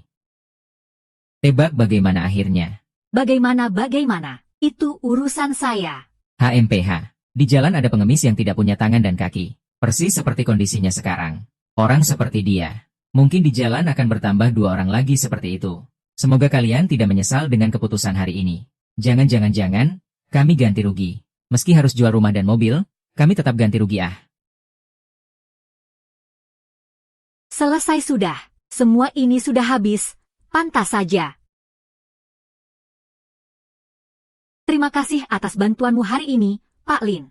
Tebak bagaimana akhirnya? Bagaimana? Itu urusan saya. HMPH. Di jalan ada pengemis yang tidak punya tangan dan kaki. Persis seperti kondisinya sekarang. Orang seperti dia. Mungkin di jalan akan bertambah 2 orang lagi seperti itu. Semoga kalian tidak menyesal dengan keputusan hari ini. Jangan, kami ganti rugi. Meski harus jual rumah dan mobil, kami tetap ganti rugi. Selesai sudah. Semua ini sudah habis. Pantas saja. Terima kasih atas bantuanmu hari ini, Pak Lin.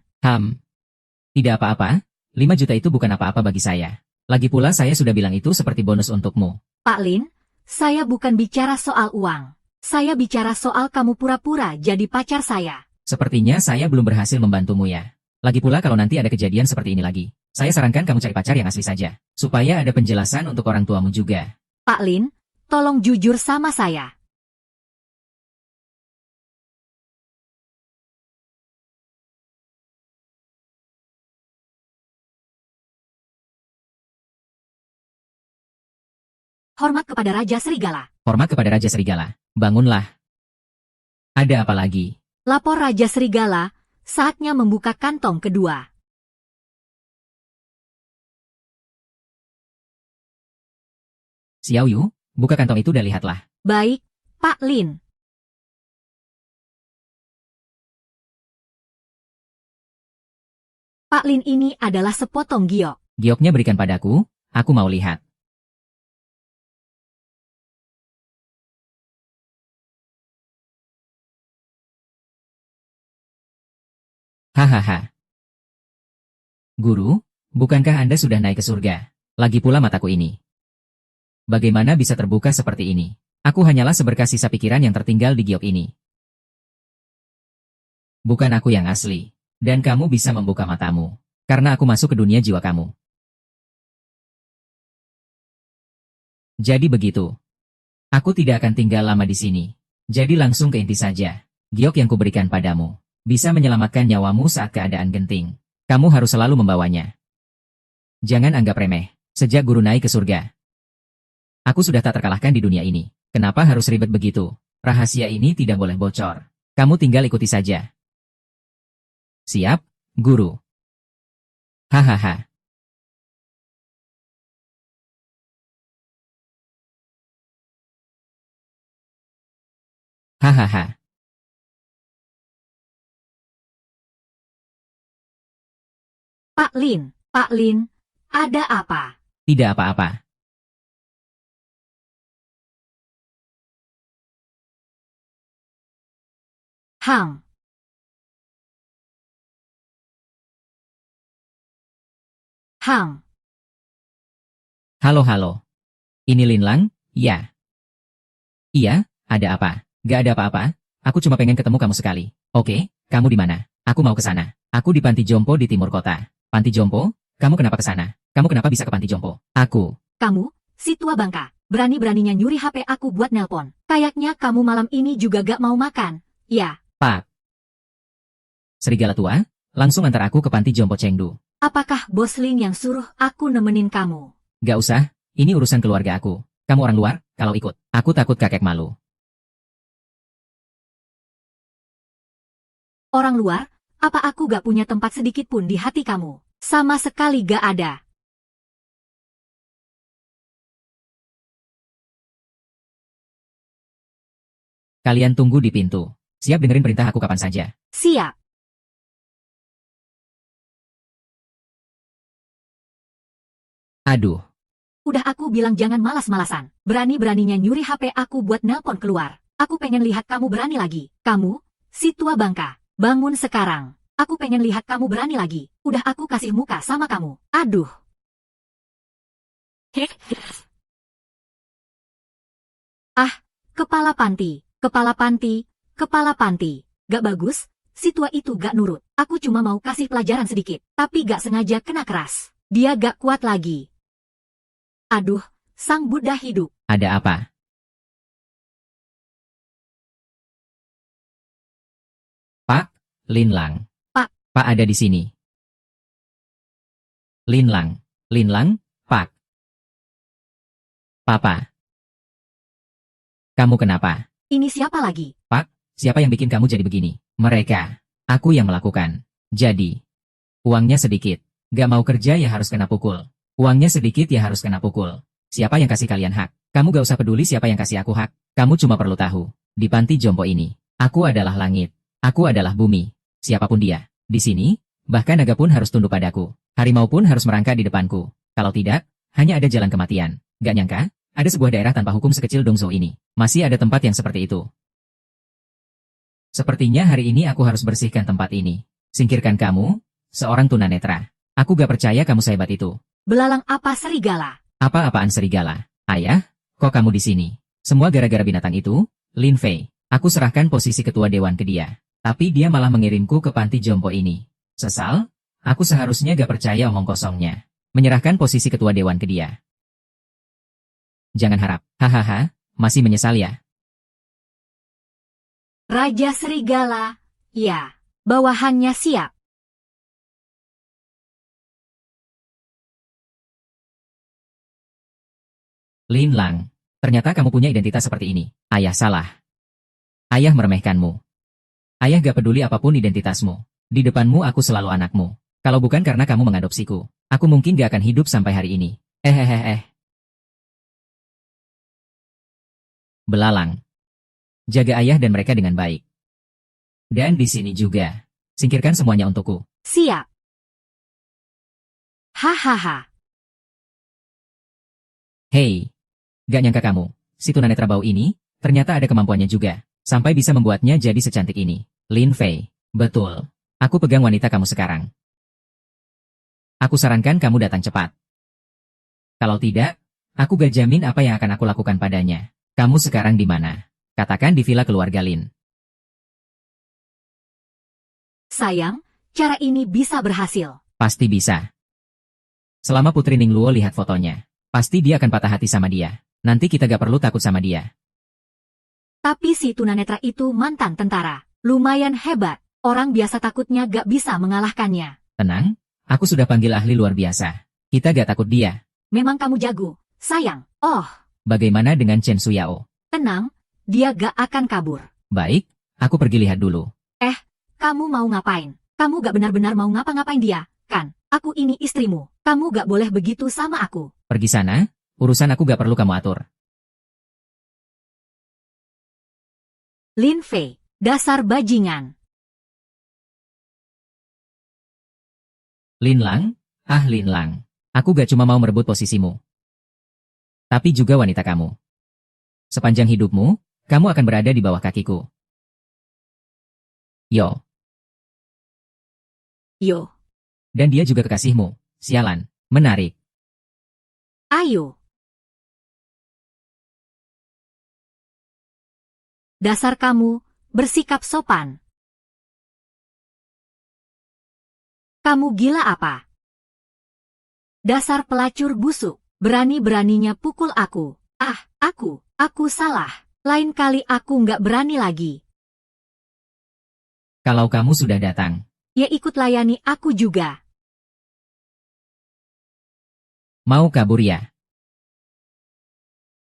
Tidak apa-apa. 5 juta itu bukan apa-apa bagi saya. Lagi pula saya sudah bilang itu seperti bonus untukmu. Pak Lin, saya bukan bicara soal uang. Saya bicara soal kamu pura-pura jadi pacar saya. Sepertinya saya belum berhasil membantumu ya. Lagi pula kalau nanti ada kejadian seperti ini lagi, saya sarankan kamu cari pacar yang asli saja. Supaya ada penjelasan untuk orang tuamu juga. Pak Lin, tolong jujur sama saya. Hormat kepada Raja Serigala. Hormat kepada Raja Serigala. Bangunlah. Ada apa lagi? Lapor Raja Serigala, saatnya membuka kantong kedua. Xiao Yu, buka kantong itu dan lihatlah. Baik, Pak Lin. Pak Lin ini adalah sepotong giok. Gioknya berikan padaku, aku mau lihat. Hahaha. Guru, bukankah Anda sudah naik ke surga? Lagi pula mataku ini. Bagaimana bisa terbuka seperti ini? Aku hanyalah seberkas sisa pikiran yang tertinggal di giok ini. Bukan aku yang asli. Dan kamu bisa membuka matamu. Karena aku masuk ke dunia jiwa kamu. Jadi begitu. Aku tidak akan tinggal lama di sini. Jadi langsung ke inti saja. Giok yang kuberikan padamu bisa menyelamatkan nyawamu saat keadaan genting. Kamu harus selalu membawanya. Jangan anggap remeh. Sejak guru naik ke surga, aku sudah tak terkalahkan di dunia ini. Kenapa harus ribet begitu? Rahasia ini tidak boleh bocor. Kamu tinggal ikuti saja. Siap, guru. Hahaha. Hahaha. Pak Lin, ada apa? Tidak apa-apa. Hang, Hang, Halo. Ini Lin Lang? Ya. Iya, ada apa? Gak ada apa-apa. Aku cuma pengen ketemu kamu sekali. Oke, kamu di mana? Aku mau ke sana. Aku di Panti Jompo di timur kota. Panti Jompo? Kamu kenapa ke sana? Kamu kenapa bisa ke Panti Jompo? Aku. kamu, si tua bangka, berani-beraninya nyuri HP aku buat nelpon. Kayaknya kamu malam ini juga gak mau makan. Ya, Pak. Serigala tua, langsung antar aku ke Panti Jompo Chengdu. apakah Bos Lin yang suruh aku nemenin kamu? Gak usah, ini urusan keluarga aku. Kamu orang luar, kalau ikut, aku takut kakek malu. Orang luar, apa aku gak punya tempat sedikit pun di hati kamu? Sama sekali gak ada. Kalian tunggu di pintu. Siap dengerin perintah aku kapan saja. Siap. Aduh, Udah aku bilang jangan malas-malasan. Berani-beraninya nyuri HP aku buat nelpon keluar. Aku pengen lihat kamu berani lagi. Kamu, si tua bangka, bangun sekarang. Aku pengen lihat kamu berani lagi. Udah aku kasih muka sama kamu. Aduh. Heh. Ah, kepala panti, kepala panti, kepala panti. Gak bagus, si tua itu gak nurut. Aku cuma mau kasih pelajaran sedikit, tapi gak sengaja kena keras. Dia gak kuat lagi. Aduh, sang Buddha hidup. ada apa? Pak, Lin Lang. Pak. Pak ada di sini. Lin Lang, Pak. Papa. Kamu kenapa? Ini siapa lagi? Siapa yang bikin kamu jadi begini? Mereka. Aku yang melakukan. Jadi. Uangnya sedikit. Gak mau kerja ya harus kena pukul. Uangnya sedikit ya harus kena pukul. Siapa yang kasih kalian hak? Kamu gak usah peduli siapa yang kasih aku hak. Kamu cuma perlu tahu. Di Panti Jompo ini, aku adalah langit. Aku adalah bumi. Siapapun dia. Di sini, bahkan naga pun harus tunduk padaku. Harimau pun harus merangkak di depanku. Kalau tidak, hanya ada jalan kematian. Gak nyangka, ada sebuah daerah tanpa hukum sekecil Dongzhou ini. Masih ada tempat yang seperti itu. Sepertinya hari ini aku harus bersihkan tempat ini. Singkirkan kamu, seorang tunanetra. Aku gak percaya kamu sehebat itu. Belalang apa serigala? Apa-apaan serigala? Ayah, kok kamu di sini? Semua gara-gara binatang itu? Lin Fei. Aku serahkan posisi ketua dewan ke dia. Tapi dia malah mengirimku ke Panti Jompo ini. Sesal? Aku seharusnya gak percaya omong kosongnya. Menyerahkan posisi ketua dewan ke dia. Jangan harap. Hahaha, masih menyesal ya? Raja serigala. Ya, bawahannya siap. Lin Lang, ternyata kamu punya identitas seperti ini. Ayah salah. Ayah meremehkanmu. Ayah gak peduli apapun identitasmu. Di depanmu aku selalu anakmu. Kalau bukan karena kamu mengadopsiku, aku mungkin gak akan hidup sampai hari ini. Belalang. Jaga ayah dan mereka dengan baik. Dan di sini juga. Singkirkan semuanya untukku. Siap. Hahaha. Hei. Gak nyangka kamu, si tunanetra bau ini, ternyata ada kemampuannya juga. Sampai bisa membuatnya jadi secantik ini. Lin Fei. Betul. Aku pegang wanita kamu sekarang. Aku sarankan kamu datang cepat. Kalau tidak, aku gak jamin apa yang akan aku lakukan padanya. Kamu sekarang di mana? Katakan di villa keluarga Lin. Sayang, cara ini bisa berhasil. Pasti bisa. Selama Putri Ningluo lihat fotonya, pasti dia akan patah hati sama dia. Nanti kita gak perlu takut sama dia. Tapi si tunanetra itu mantan tentara. Lumayan hebat. Orang biasa takutnya gak bisa mengalahkannya. Tenang, aku sudah panggil ahli luar biasa. Kita gak takut dia. Memang kamu jago. Sayang. Oh, Bagaimana dengan Chen Suyao? tenang. Dia gak akan kabur. Baik, aku pergi lihat dulu. Kamu mau ngapain? Kamu gak benar-benar mau ngapa-ngapain dia, kan? Aku ini istrimu. Kamu gak boleh begitu sama aku. Pergi sana, urusan aku gak perlu kamu atur. Lin Fei, dasar bajingan. Lin Lang? Lin Lang. Aku gak cuma mau merebut posisimu. Tapi juga wanita kamu. Sepanjang hidupmu, kamu akan berada di bawah kakiku. Yo. Yo, Dan dia juga kekasihmu. Sialan. Menarik. ayo. Dasar kamu, bersikap sopan. Kamu gila apa? Dasar pelacur busuk, berani-beraninya pukul aku. Aku salah. Lain kali aku nggak berani lagi. Kalau kamu sudah datang, Ya ikut layani aku juga. mau kabur ya?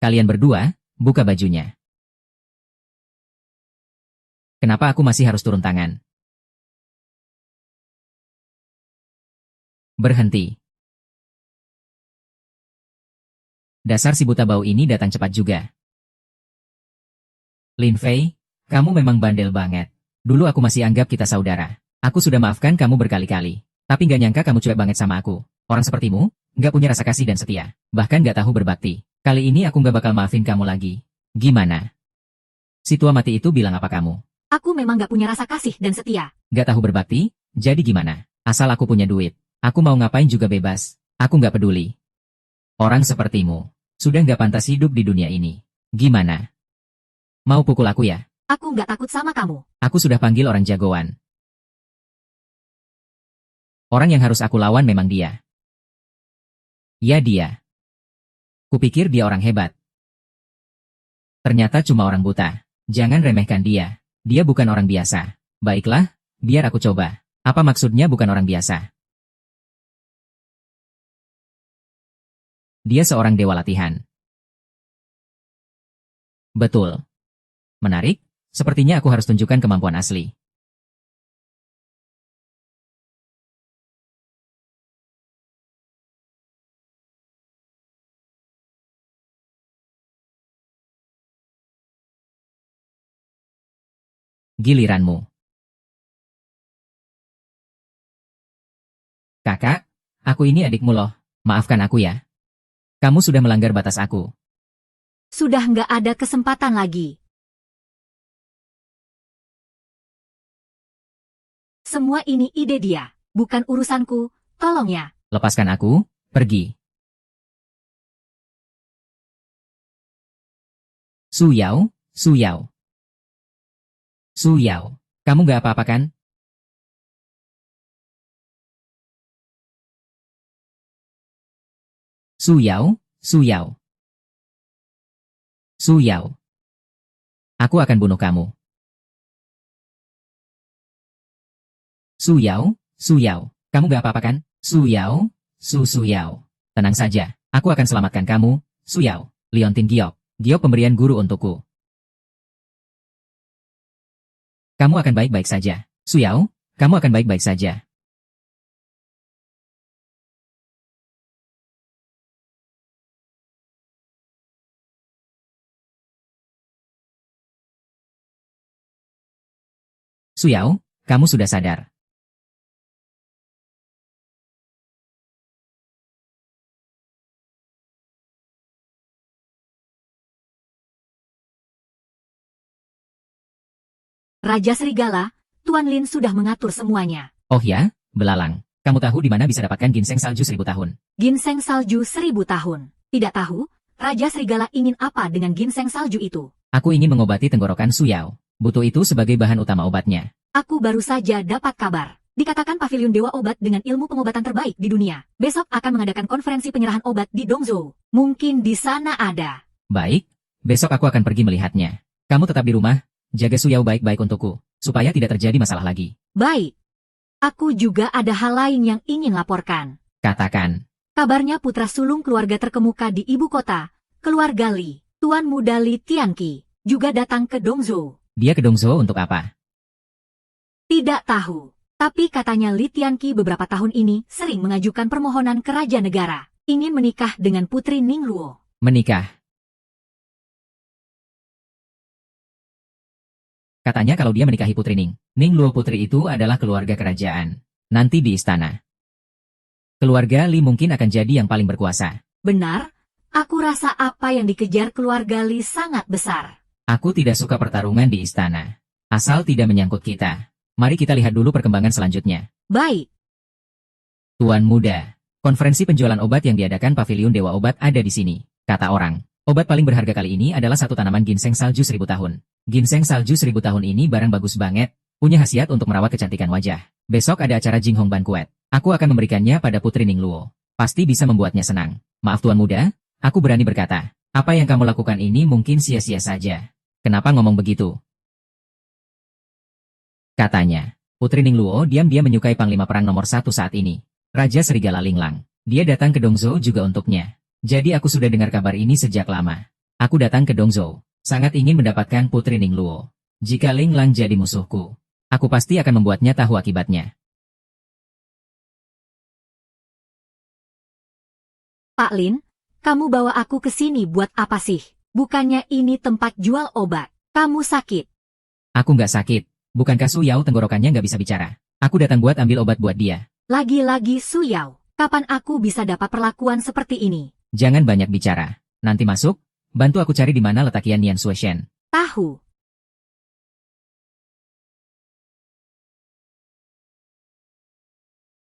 Kalian berdua, buka bajunya. Kenapa aku masih harus turun tangan? Berhenti. Dasar si buta bau ini datang cepat juga. Lin Fei, kamu memang bandel banget. Dulu aku masih anggap kita saudara. Aku sudah maafkan kamu berkali-kali. Tapi gak nyangka kamu cuek banget sama aku. Orang sepertimu, gak punya rasa kasih dan setia. Bahkan gak tahu berbakti. Kali ini aku gak bakal maafin kamu lagi. Gimana? Si tua mati itu bilang apa kamu? Aku memang gak punya rasa kasih dan setia. Gak tahu berbakti? Jadi gimana? Asal aku punya duit. Aku mau ngapain juga bebas. Aku gak peduli. Orang sepertimu, sudah gak pantas hidup di dunia ini. Gimana? Mau pukul aku ya? Aku nggak takut sama kamu. Aku sudah panggil orang jagoan. Orang yang harus aku lawan memang dia. Ya dia. Kupikir dia orang hebat. Ternyata cuma orang buta. Jangan remehkan dia. Dia bukan orang biasa. Baiklah, biar aku coba. Apa maksudnya bukan orang biasa? Dia seorang dewa latihan. Betul. Menarik, sepertinya aku harus tunjukkan kemampuan asli. Giliranmu. Kakak, aku ini adikmu loh. Maafkan aku ya. Kamu sudah melanggar batas aku. Sudah nggak ada kesempatan lagi. Semua ini ide dia, bukan urusanku. Tolong ya. Lepaskan aku, pergi. Su Yao, Su Yao. Su Yao, kamu gak apa-apa kan? Su Yao, Su Yao. Su Yao. Aku akan bunuh kamu. Su Yao, Su Yao. Kamu gak apa-apa kan? Su Yao, Su Yao. Tenang saja, aku akan selamatkan kamu, Su Yao. Liontin Giok. Giok pemberian guru untukku. Kamu akan baik-baik saja. Su Yao, kamu akan baik-baik saja. Su Yao, kamu sudah sadar. Raja Serigala, Tuan Lin sudah mengatur semuanya. Oh ya, belalang. Kamu tahu di mana bisa dapatkan ginseng salju 1000 tahun? Ginseng salju 1000 tahun. Tidak tahu, Raja Serigala ingin apa dengan ginseng salju itu? Aku ingin mengobati tenggorokan Su Yao. Butuh itu sebagai bahan utama obatnya. Aku baru saja dapat kabar. Dikatakan Paviliun Dewa Obat dengan ilmu pengobatan terbaik di dunia. Besok akan mengadakan konferensi penyerahan obat di Dongzhou. Mungkin di sana ada. Baik, besok aku akan pergi melihatnya. Kamu tetap di rumah, jaga Su Yao baik-baik untukku, supaya tidak terjadi masalah lagi. Baik. Aku juga ada hal lain yang ingin laporkan. Katakan. Kabarnya putra sulung keluarga terkemuka di ibu kota, keluarga Li, Tuan Muda Li Tianqi, juga datang ke Dongzhou. Dia ke Dongzhou untuk apa? Tidak tahu. Tapi katanya Li Tianqi beberapa tahun ini sering mengajukan permohonan ke Raja Negara. Ingin menikah dengan Putri Ningluo. Menikah. Katanya kalau dia menikahi Putri Ningluo putri itu adalah keluarga kerajaan. Nanti di istana. Keluarga Li mungkin akan jadi yang paling berkuasa. Benar, aku rasa apa yang dikejar keluarga Li sangat besar. Aku tidak suka pertarungan di istana. Asal tidak menyangkut kita. Mari kita lihat dulu perkembangan selanjutnya. Baik. Tuan Muda, konferensi penjualan obat yang diadakan Paviliun Dewa Obat ada di sini, kata orang. Obat paling berharga kali ini adalah satu tanaman ginseng salju 1000 tahun. Ginseng salju 1000 tahun ini barang bagus banget, punya khasiat untuk merawat kecantikan wajah. Besok ada acara Jinghong Banquet. Aku akan memberikannya pada Putri Ningluo. Pasti bisa membuatnya senang. Maaf Tuan Muda, aku berani berkata, apa yang kamu lakukan ini mungkin sia-sia saja. Kenapa ngomong begitu? Katanya, Putri Ningluo diam-diam menyukai Panglima Perang nomor 1 saat ini, Raja Serigala Linglang. Dia datang ke Dongzhou juga untuknya. Jadi aku sudah dengar kabar ini sejak lama. Aku datang ke Dongzhou, sangat ingin mendapatkan Putri Ningluo. Jika Linglang jadi musuhku, aku pasti akan membuatnya tahu akibatnya. Pak Lin, kamu bawa aku ke sini buat apa sih? Bukannya ini tempat jual obat. Kamu sakit. Aku nggak sakit. Bukankah Su Yao tenggorokannya nggak bisa bicara? Aku datang buat ambil obat buat dia. Lagi-lagi Su Yao. Kapan aku bisa dapat perlakuan seperti ini? Jangan banyak bicara. Nanti masuk, bantu aku cari di mana letak Yan Yan Sueshen. Tahu.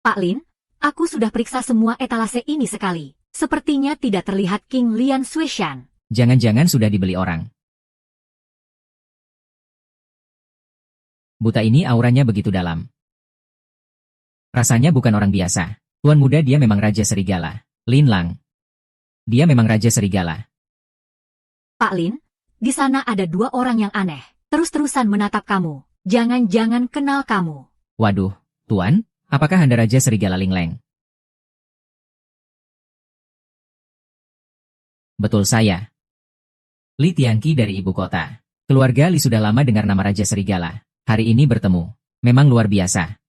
Pak Lin, aku sudah periksa semua etalase ini sekali. Sepertinya tidak terlihat King Lian Sueshan. Jangan-jangan sudah dibeli orang. Buta ini auranya begitu dalam. Rasanya bukan orang biasa. Tuan Muda dia memang Raja Serigala. Lin Lang. Dia memang Raja Serigala. Pak Lin, di sana ada 2 orang yang aneh. Terus-terusan menatap kamu. Jangan-jangan kenal kamu. Waduh, Tuan, apakah Anda Raja Serigala Ling Leng? Betul saya. Li Tianqi dari ibu kota. Keluarga Li sudah lama dengar nama Raja Serigala. Hari ini bertemu. Memang luar biasa.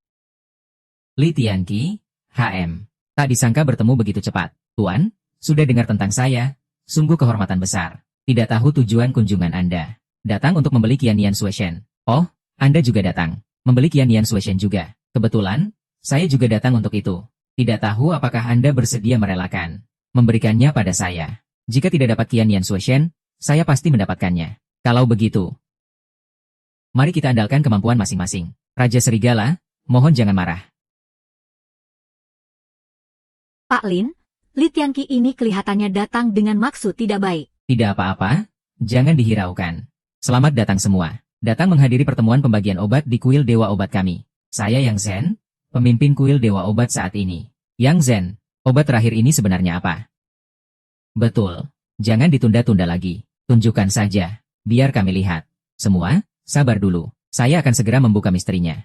Li Tianqi, HM. Tak disangka bertemu begitu cepat. Tuan, sudah dengar tentang saya? Sungguh kehormatan besar. Tidak tahu tujuan kunjungan Anda. Datang untuk membeli Yan Yan Sueshen. Oh, Anda juga datang. Membeli Yan Yan Sueshen juga. Kebetulan, saya juga datang untuk itu. Tidak tahu apakah Anda bersedia merelakan memberikannya pada saya. Jika tidak dapat Yan Yan Sueshen, saya pasti mendapatkannya. Kalau begitu, mari kita andalkan kemampuan masing-masing. Raja Serigala, mohon jangan marah. Pak Lin, Li Tianqi ini kelihatannya datang dengan maksud tidak baik. Tidak apa-apa, jangan dihiraukan. Selamat datang semua. Datang menghadiri pertemuan pembagian obat di kuil Dewa Obat kami. Saya Yang Zhen, pemimpin kuil Dewa Obat saat ini. Yang Zhen, obat terakhir ini sebenarnya apa? Betul, jangan ditunda-tunda lagi. Tunjukkan saja, biar kami lihat. Semua, sabar dulu. Saya akan segera membuka misterinya.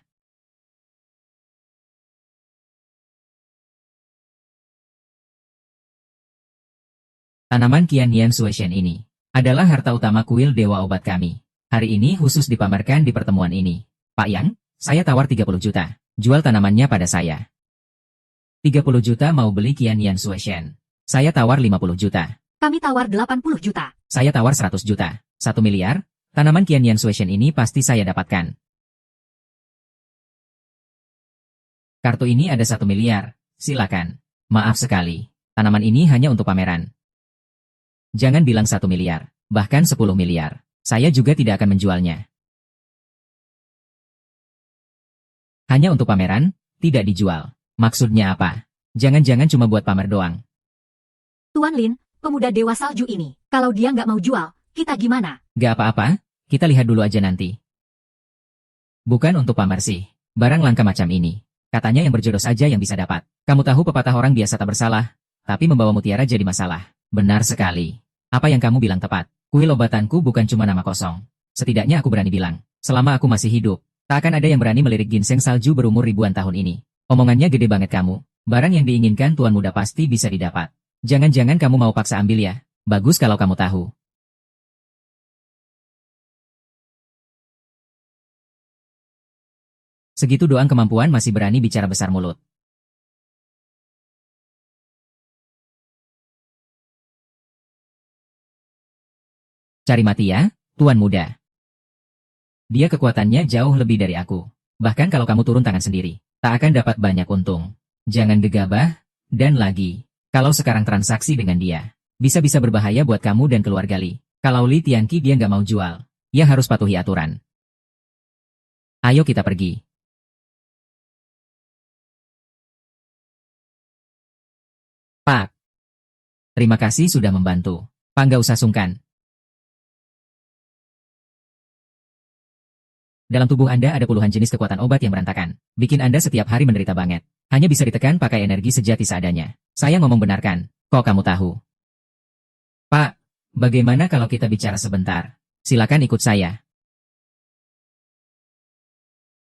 Tanaman Yan Yan Sueshen ini adalah harta utama kuil Dewa Obat kami. Hari ini khusus dipamerkan di pertemuan ini. Pak Yang, saya tawar 30 juta. Jual tanamannya pada saya. 30 juta mau beli Yan Yan Sueshen. Saya tawar 50 juta. Kami tawar 80 juta. Saya tawar 100 juta. 1 miliar, tanaman Yan Yan Sueshen ini pasti saya dapatkan. Kartu ini ada 1 miliar. Silakan. Maaf sekali. Tanaman ini hanya untuk pameran. Jangan bilang 1 miliar. Bahkan 10 miliar. Saya juga tidak akan menjualnya. Hanya untuk pameran, tidak dijual. Maksudnya apa? Jangan-jangan cuma buat pamer doang. Tuan Lin, pemuda Dewa Salju ini, kalau dia nggak mau jual, kita gimana? Gak apa-apa, kita lihat dulu aja nanti. Bukan untuk pamer sih. Barang langka macam ini. Katanya yang berjodoh saja yang bisa dapat. Kamu tahu pepatah orang biasa tak bersalah, tapi membawa mutiara jadi masalah. Benar sekali. Apa yang kamu bilang tepat. Kuil obatanku bukan cuma nama kosong. Setidaknya aku berani bilang, selama aku masih hidup, tak akan ada yang berani melirik ginseng salju berumur ribuan tahun ini. Omongannya gede banget kamu. Barang yang diinginkan tuan muda pasti bisa didapat. Jangan-jangan kamu mau paksa ambil ya? Bagus kalau kamu tahu. Segitu doang kemampuan masih berani bicara besar mulut. Cari mati ya, tuan muda. Dia kekuatannya jauh lebih dari aku. Bahkan kalau kamu turun tangan sendiri, tak akan dapat banyak untung. Jangan gegabah, dan lagi, kalau sekarang transaksi dengan dia, bisa-bisa berbahaya buat kamu dan keluarga Li. Kalau Li Tianqi dia nggak mau jual, ya harus patuhi aturan. Ayo kita pergi. Pak, terima kasih sudah membantu. Pak nggak usah sungkan. Dalam tubuh Anda ada puluhan jenis kekuatan obat yang berantakan. Bikin Anda setiap hari menderita banget. Hanya bisa ditekan pakai energi sejati seadanya. Saya ngomong benar kan? Kok kamu tahu? Pak, bagaimana kalau kita bicara sebentar? Silakan ikut saya.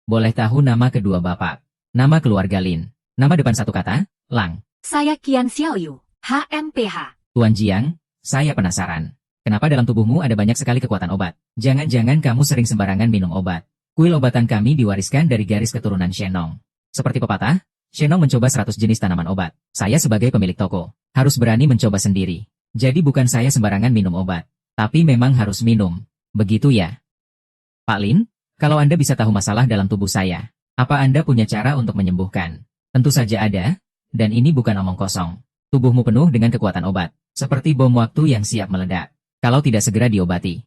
Boleh tahu nama kedua Bapak? Nama keluarga Lin. Nama depan satu kata, Lang. Saya Qian Xiaoyu, HMPH. Tuan Jiang, saya penasaran. Kenapa dalam tubuhmu ada banyak sekali kekuatan obat? Jangan-jangan kamu sering sembarangan minum obat. Kuil obatan kami diwariskan dari garis keturunan Shenong. Seperti pepatah, Shenong mencoba 100 jenis tanaman obat. Saya sebagai pemilik toko, harus berani mencoba sendiri. Jadi bukan saya sembarangan minum obat, tapi memang harus minum. Begitu ya? Pak Lin, kalau Anda bisa tahu masalah dalam tubuh saya, apa Anda punya cara untuk menyembuhkan? Tentu saja ada, dan ini bukan omong kosong. Tubuhmu penuh dengan kekuatan obat, seperti bom waktu yang siap meledak. Kalau tidak segera diobati,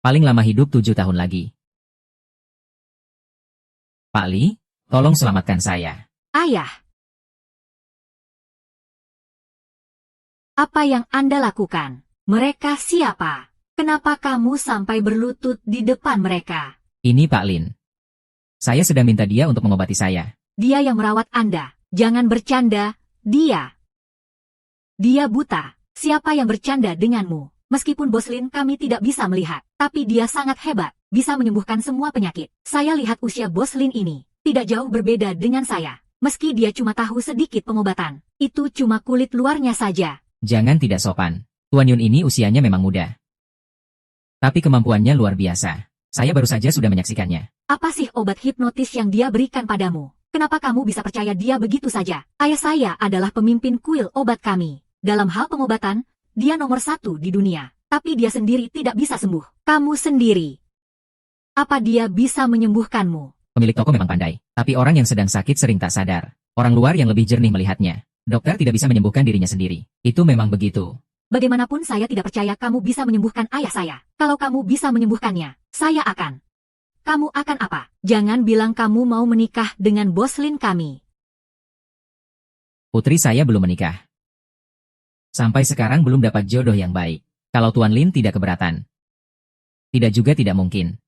paling lama hidup 7 tahun lagi. Pak Li, tolong selamatkan saya. Ayah. Apa yang Anda lakukan? Mereka siapa? Kenapa kamu sampai berlutut di depan mereka? Ini Pak Lin. Saya sedang minta dia untuk mengobati saya. Dia yang merawat Anda. Jangan bercanda, dia. Dia buta. Siapa yang bercanda denganmu? Meskipun Bos Lin kami tidak bisa melihat, tapi dia sangat hebat, bisa menyembuhkan semua penyakit. Saya lihat usia Bos Lin ini, tidak jauh berbeda dengan saya. Meski dia cuma tahu sedikit pengobatan, itu cuma kulit luarnya saja. Jangan tidak sopan. Tuan Yun ini usianya memang muda. Tapi kemampuannya luar biasa. Saya baru saja sudah menyaksikannya. Apa sih obat hipnotis yang dia berikan padamu? Kenapa kamu bisa percaya dia begitu saja? Ayah saya adalah pemimpin kuil obat kami. Dalam hal pengobatan, dia nomor 1 di dunia, tapi dia sendiri tidak bisa sembuh. Kamu sendiri. Apa dia bisa menyembuhkanmu? Pemilik toko memang pandai, tapi orang yang sedang sakit sering tak sadar. Orang luar yang lebih jernih melihatnya. Dokter tidak bisa menyembuhkan dirinya sendiri. Itu memang begitu. Bagaimanapun saya tidak percaya kamu bisa menyembuhkan ayah saya. Kalau kamu bisa menyembuhkannya, saya akan. Kamu akan apa? Jangan bilang kamu mau menikah dengan Bos Lin kami. Putri saya belum menikah. Sampai sekarang belum dapat jodoh yang baik. Kalau Tuan Lin tidak keberatan. Tidak juga tidak mungkin.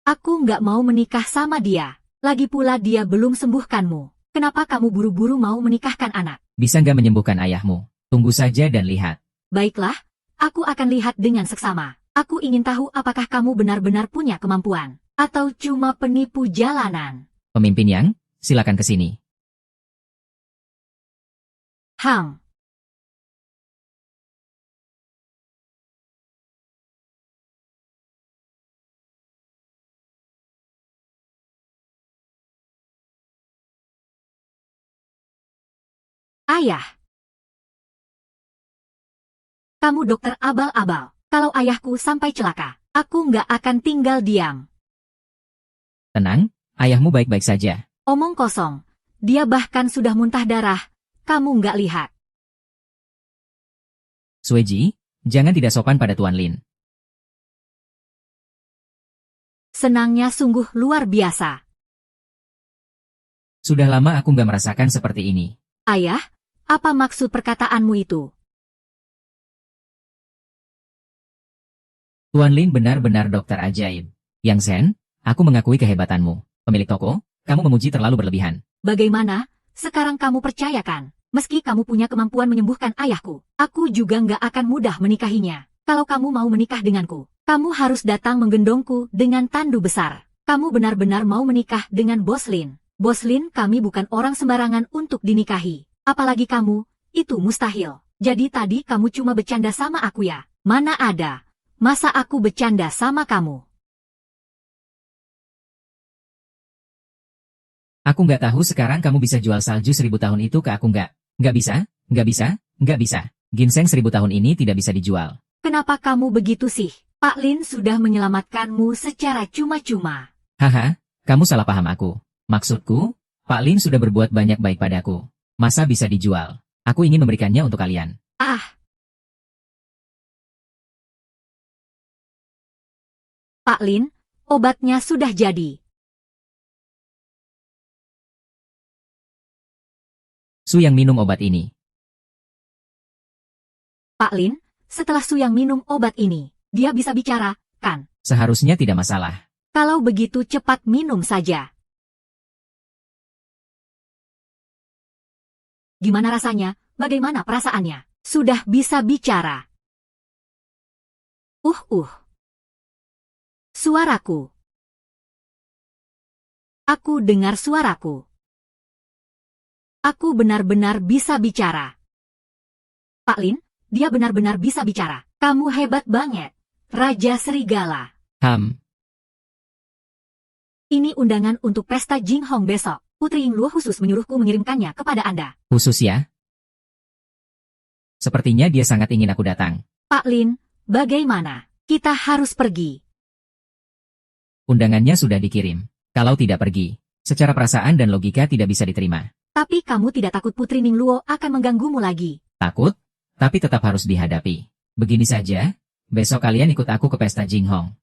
Aku nggak mau menikah sama dia. Lagi pula dia belum sembuhkanmu. Kenapa kamu buru-buru mau menikahkan anak? Bisa nggak menyembuhkan ayahmu? Tunggu saja dan lihat. Baiklah, aku akan lihat dengan seksama. Aku ingin tahu apakah kamu benar-benar punya kemampuan. Atau cuma penipu jalanan. Pemimpin Yang, silakan ke sini. Hang. Ayah. Kamu dokter abal-abal. Kalau ayahku sampai celaka, aku nggak akan tinggal diam. Tenang, ayahmu baik-baik saja. Omong kosong. Dia bahkan sudah muntah darah. Kamu nggak lihat. Sueji, jangan tidak sopan pada Tuan Lin. Senangnya sungguh luar biasa. Sudah lama aku nggak merasakan seperti ini. Ayah, apa maksud perkataanmu itu? Tuan Lin benar-benar dokter ajaib. Yang Sen, aku mengakui kehebatanmu. Pemilik toko, kamu memuji terlalu berlebihan. Bagaimana? Sekarang kamu percayakan. Meski kamu punya kemampuan menyembuhkan ayahku, aku juga nggak akan mudah menikahinya. Kalau kamu mau menikah denganku, kamu harus datang menggendongku dengan tandu besar. Kamu benar-benar mau menikah dengan Bos Lin. Bos Lin, kami bukan orang sembarangan untuk dinikahi. Apalagi kamu, itu mustahil. Jadi tadi kamu cuma bercanda sama aku ya? Mana ada. Masa aku bercanda sama kamu? Aku nggak tahu sekarang kamu bisa jual salju 1000 tahun itu ke aku nggak? Nggak bisa, nggak bisa, nggak bisa. Ginseng 1000 tahun ini tidak bisa dijual. Kenapa kamu begitu sih? Pak Lin sudah menyelamatkanmu secara cuma-cuma. Haha, kamu salah paham aku. Maksudku, Pak Lin sudah berbuat banyak baik padaku. Masa bisa dijual? Aku ingin memberikannya untuk kalian. Ah, Pak Lin, obatnya sudah jadi. Su yang minum obat ini. Pak Lin, setelah Su yang minum obat ini, dia bisa bicara, kan? Seharusnya tidak masalah. Kalau begitu cepat minum saja. Gimana rasanya? Bagaimana perasaannya? Sudah bisa bicara. Suaraku. Aku dengar suaraku. Aku benar-benar bisa bicara. Pak Lin, dia benar-benar bisa bicara. Kamu hebat banget, Raja Serigala. Ini undangan untuk pesta Jinghong besok. Putri Yingluo khusus menyuruhku mengirimkannya kepada Anda. Khusus ya? Sepertinya dia sangat ingin aku datang. Pak Lin, bagaimana? Kita harus pergi. Undangannya sudah dikirim. Kalau tidak pergi, secara perasaan dan logika tidak bisa diterima. Tapi kamu tidak takut Putri Ningluo akan mengganggumu lagi? Takut, tapi tetap harus dihadapi. Begini saja, besok kalian ikut aku ke pesta Jinghong.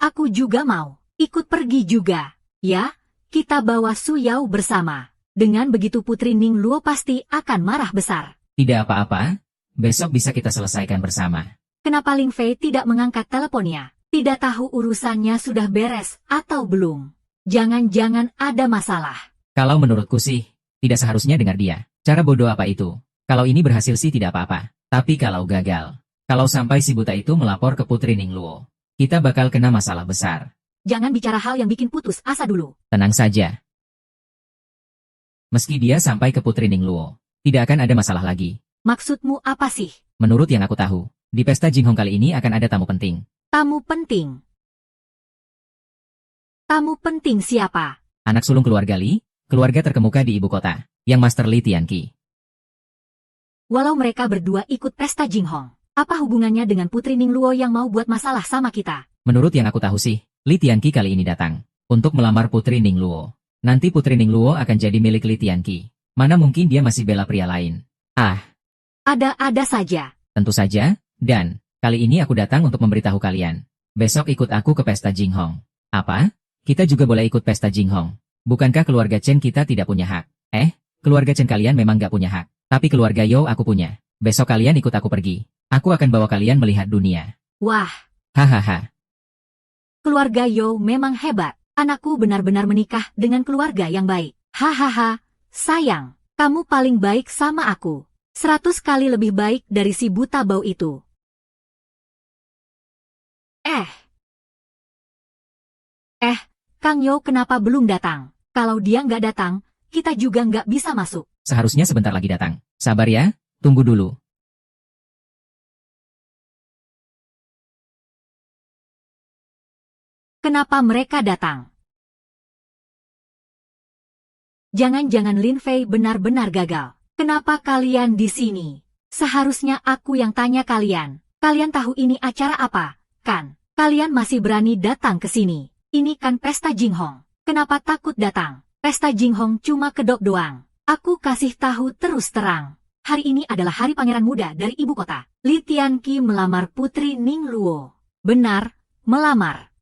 Aku juga mau ikut pergi juga. Ya, kita bawa Su Yao bersama. Dengan begitu Putri Ningluo pasti akan marah besar. Tidak apa-apa, besok bisa kita selesaikan bersama. Kenapa Ling Fei tidak mengangkat teleponnya? Tidak tahu urusannya sudah beres atau belum. Jangan-jangan ada masalah. Kalau menurutku sih, tidak seharusnya dengar dia. Cara bodoh apa itu? Kalau ini berhasil sih tidak apa-apa. Tapi kalau gagal, kalau sampai si buta itu melapor ke Putri Ningluo, kita bakal kena masalah besar. Jangan bicara hal yang bikin putus asa dulu. Tenang saja. Meski dia sampai ke Putri Ningluo, tidak akan ada masalah lagi. Maksudmu apa sih? Menurut yang aku tahu, di pesta Jinghong kali ini akan ada tamu penting. Tamu penting? Tamu penting siapa? Anak sulung keluarga Li, keluarga terkemuka di ibu kota, yang Master Li Tianqi. Walau mereka berdua ikut pesta Jinghong, apa hubungannya dengan Putri Ningluo yang mau buat masalah sama kita? Menurut yang aku tahu sih, Li Tianqi kali ini datang untuk melamar Putri Ningluo. Nanti Putri Ningluo akan jadi milik Li Tianqi. Mana mungkin dia masih bela pria lain? Ada-ada saja. Tentu saja, dan kali ini aku datang untuk memberitahu kalian. Besok ikut aku ke pesta Jinghong. Apa? Kita juga boleh ikut pesta Jinghong. Bukankah keluarga Chen kita tidak punya hak? Keluarga Chen kalian memang gak punya hak. Tapi keluarga Yao aku punya. Besok kalian ikut aku pergi. Aku akan bawa kalian melihat dunia. Wah, Hahaha. keluarga Yao memang hebat. Anakku benar-benar menikah dengan keluarga yang baik. Hahaha, sayang, kamu paling baik sama aku. 100 kali lebih baik dari si buta bau itu. Kang Yao kenapa belum datang? Kalau dia nggak datang, kita juga nggak bisa masuk. Seharusnya sebentar lagi datang. Sabar ya, tunggu dulu. Kenapa mereka datang? Jangan-jangan Lin Fei benar-benar gagal. Kenapa kalian di sini? Seharusnya aku yang tanya kalian. Kalian tahu ini acara apa, kan? Kalian masih berani datang ke sini. Ini kan pesta Jinghong. Kenapa takut datang? Pesta Jinghong cuma kedok doang. Aku kasih tahu terus terang. Hari ini adalah hari pangeran muda dari ibu kota. Li Tianqi melamar Putri Ningluo. Benar, melamar.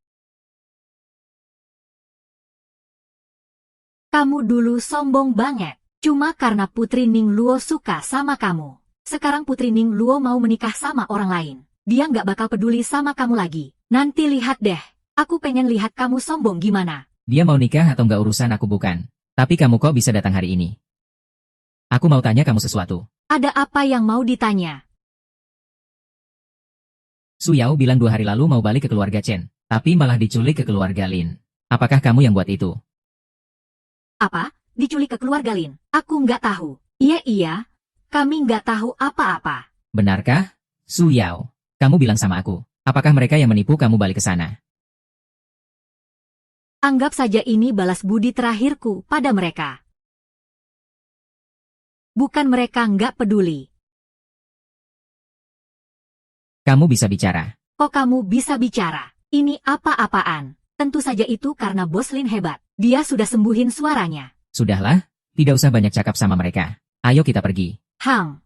Kamu dulu sombong banget. Cuma karena Putri Ning Luo suka sama kamu. Sekarang Putri Ning Luo mau menikah sama orang lain. Dia nggak bakal peduli sama kamu lagi. Nanti lihat deh. Aku pengen lihat kamu sombong gimana. Dia mau nikah atau nggak urusan aku bukan. Tapi kamu kok bisa datang hari ini? Aku mau tanya kamu sesuatu. Ada apa yang mau ditanya? Su Yao bilang 2 hari lalu mau balik ke keluarga Chen. Tapi malah diculik ke keluarga Lin. Apakah kamu yang buat itu? Apa? Diculik ke keluarga Lin? Aku nggak tahu. Iya. Kami nggak tahu apa-apa. Benarkah? Su Yao, kamu bilang sama aku. Apakah mereka yang menipu kamu balik ke sana? Anggap saja ini balas budi terakhirku pada mereka. Bukan mereka nggak peduli. Kamu bisa bicara. Kok kamu bisa bicara? Ini apa-apaan? Tentu saja itu karena Bos Lin hebat. Dia sudah sembuhin suaranya. Sudahlah, tidak usah banyak cakap sama mereka. Ayo kita pergi. Hang.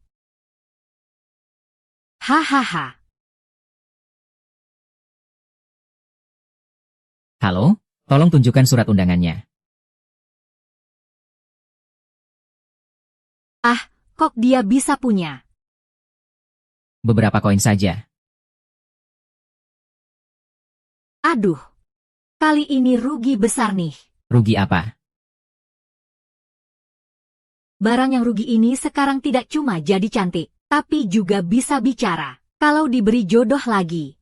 Hahaha. Halo, tolong tunjukkan surat undangannya. Kok dia bisa punya? Beberapa koin saja. Aduh. Kali ini rugi besar nih. Rugi apa? Barang yang rugi ini sekarang tidak cuma jadi cantik, tapi juga bisa bicara. Kalau diberi jodoh lagi,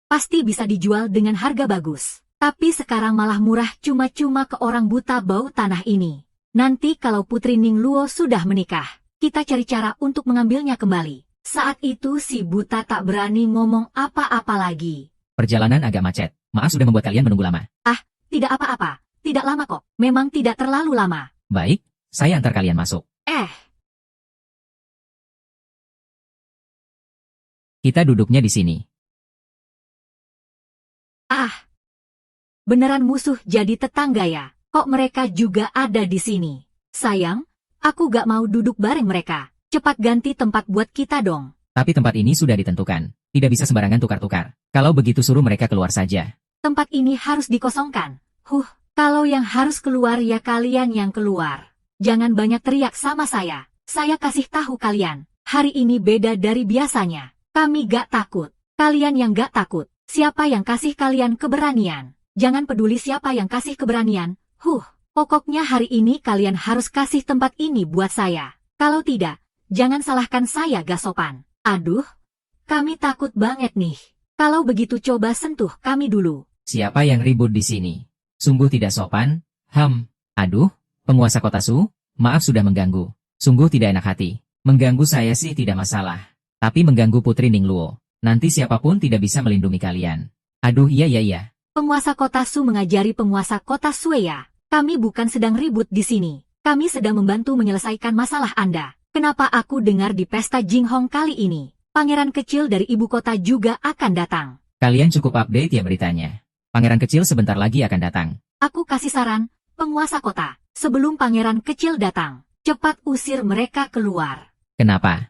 pasti bisa dijual dengan harga bagus. Tapi sekarang malah murah cuma-cuma ke orang buta bau tanah ini. Nanti kalau Putri Ning Luo sudah menikah, kita cari cara untuk mengambilnya kembali. Saat itu si buta tak berani ngomong apa-apa lagi. Perjalanan agak macet. Maaf sudah membuat kalian menunggu lama. Tidak apa-apa, tidak lama kok. Memang tidak terlalu lama. Baik, saya antar kalian masuk. Kita duduknya di sini. Beneran musuh jadi tetangga ya? Kok mereka juga ada di sini? Sayang, aku gak mau duduk bareng mereka. Cepat ganti tempat buat kita dong. Tapi tempat ini sudah ditentukan. Tidak bisa sembarangan tukar-tukar. Kalau begitu suruh mereka keluar saja. Tempat ini harus dikosongkan. Kalau yang harus keluar ya kalian yang keluar. Jangan banyak teriak sama saya. Saya kasih tahu kalian. Hari ini beda dari biasanya. Kami gak takut. Kalian yang gak takut. Siapa yang kasih kalian keberanian? Jangan peduli siapa yang kasih keberanian. Pokoknya hari ini kalian harus kasih tempat ini buat saya. Kalau tidak, jangan salahkan saya gak sopan. Aduh, kami takut banget nih. Kalau begitu coba sentuh kami dulu. Siapa yang ribut di sini? Sungguh tidak sopan. Aduh, penguasa kota Su, maaf sudah mengganggu. Sungguh tidak enak hati. Mengganggu saya sih tidak masalah. Tapi mengganggu Putri Ning Luo. Nanti siapapun tidak bisa melindungi kalian. Aduh iya. Penguasa kota Su mengajari penguasa kota Sueya. Kami bukan sedang ribut di sini. Kami sedang membantu menyelesaikan masalah Anda. Kenapa aku dengar di pesta Jinghong kali ini? Pangeran kecil dari ibu kota juga akan datang. Kalian cukup update ya beritanya. Pangeran kecil sebentar lagi akan datang. Aku kasih saran, penguasa kota. Sebelum pangeran kecil datang, cepat usir mereka keluar. Kenapa?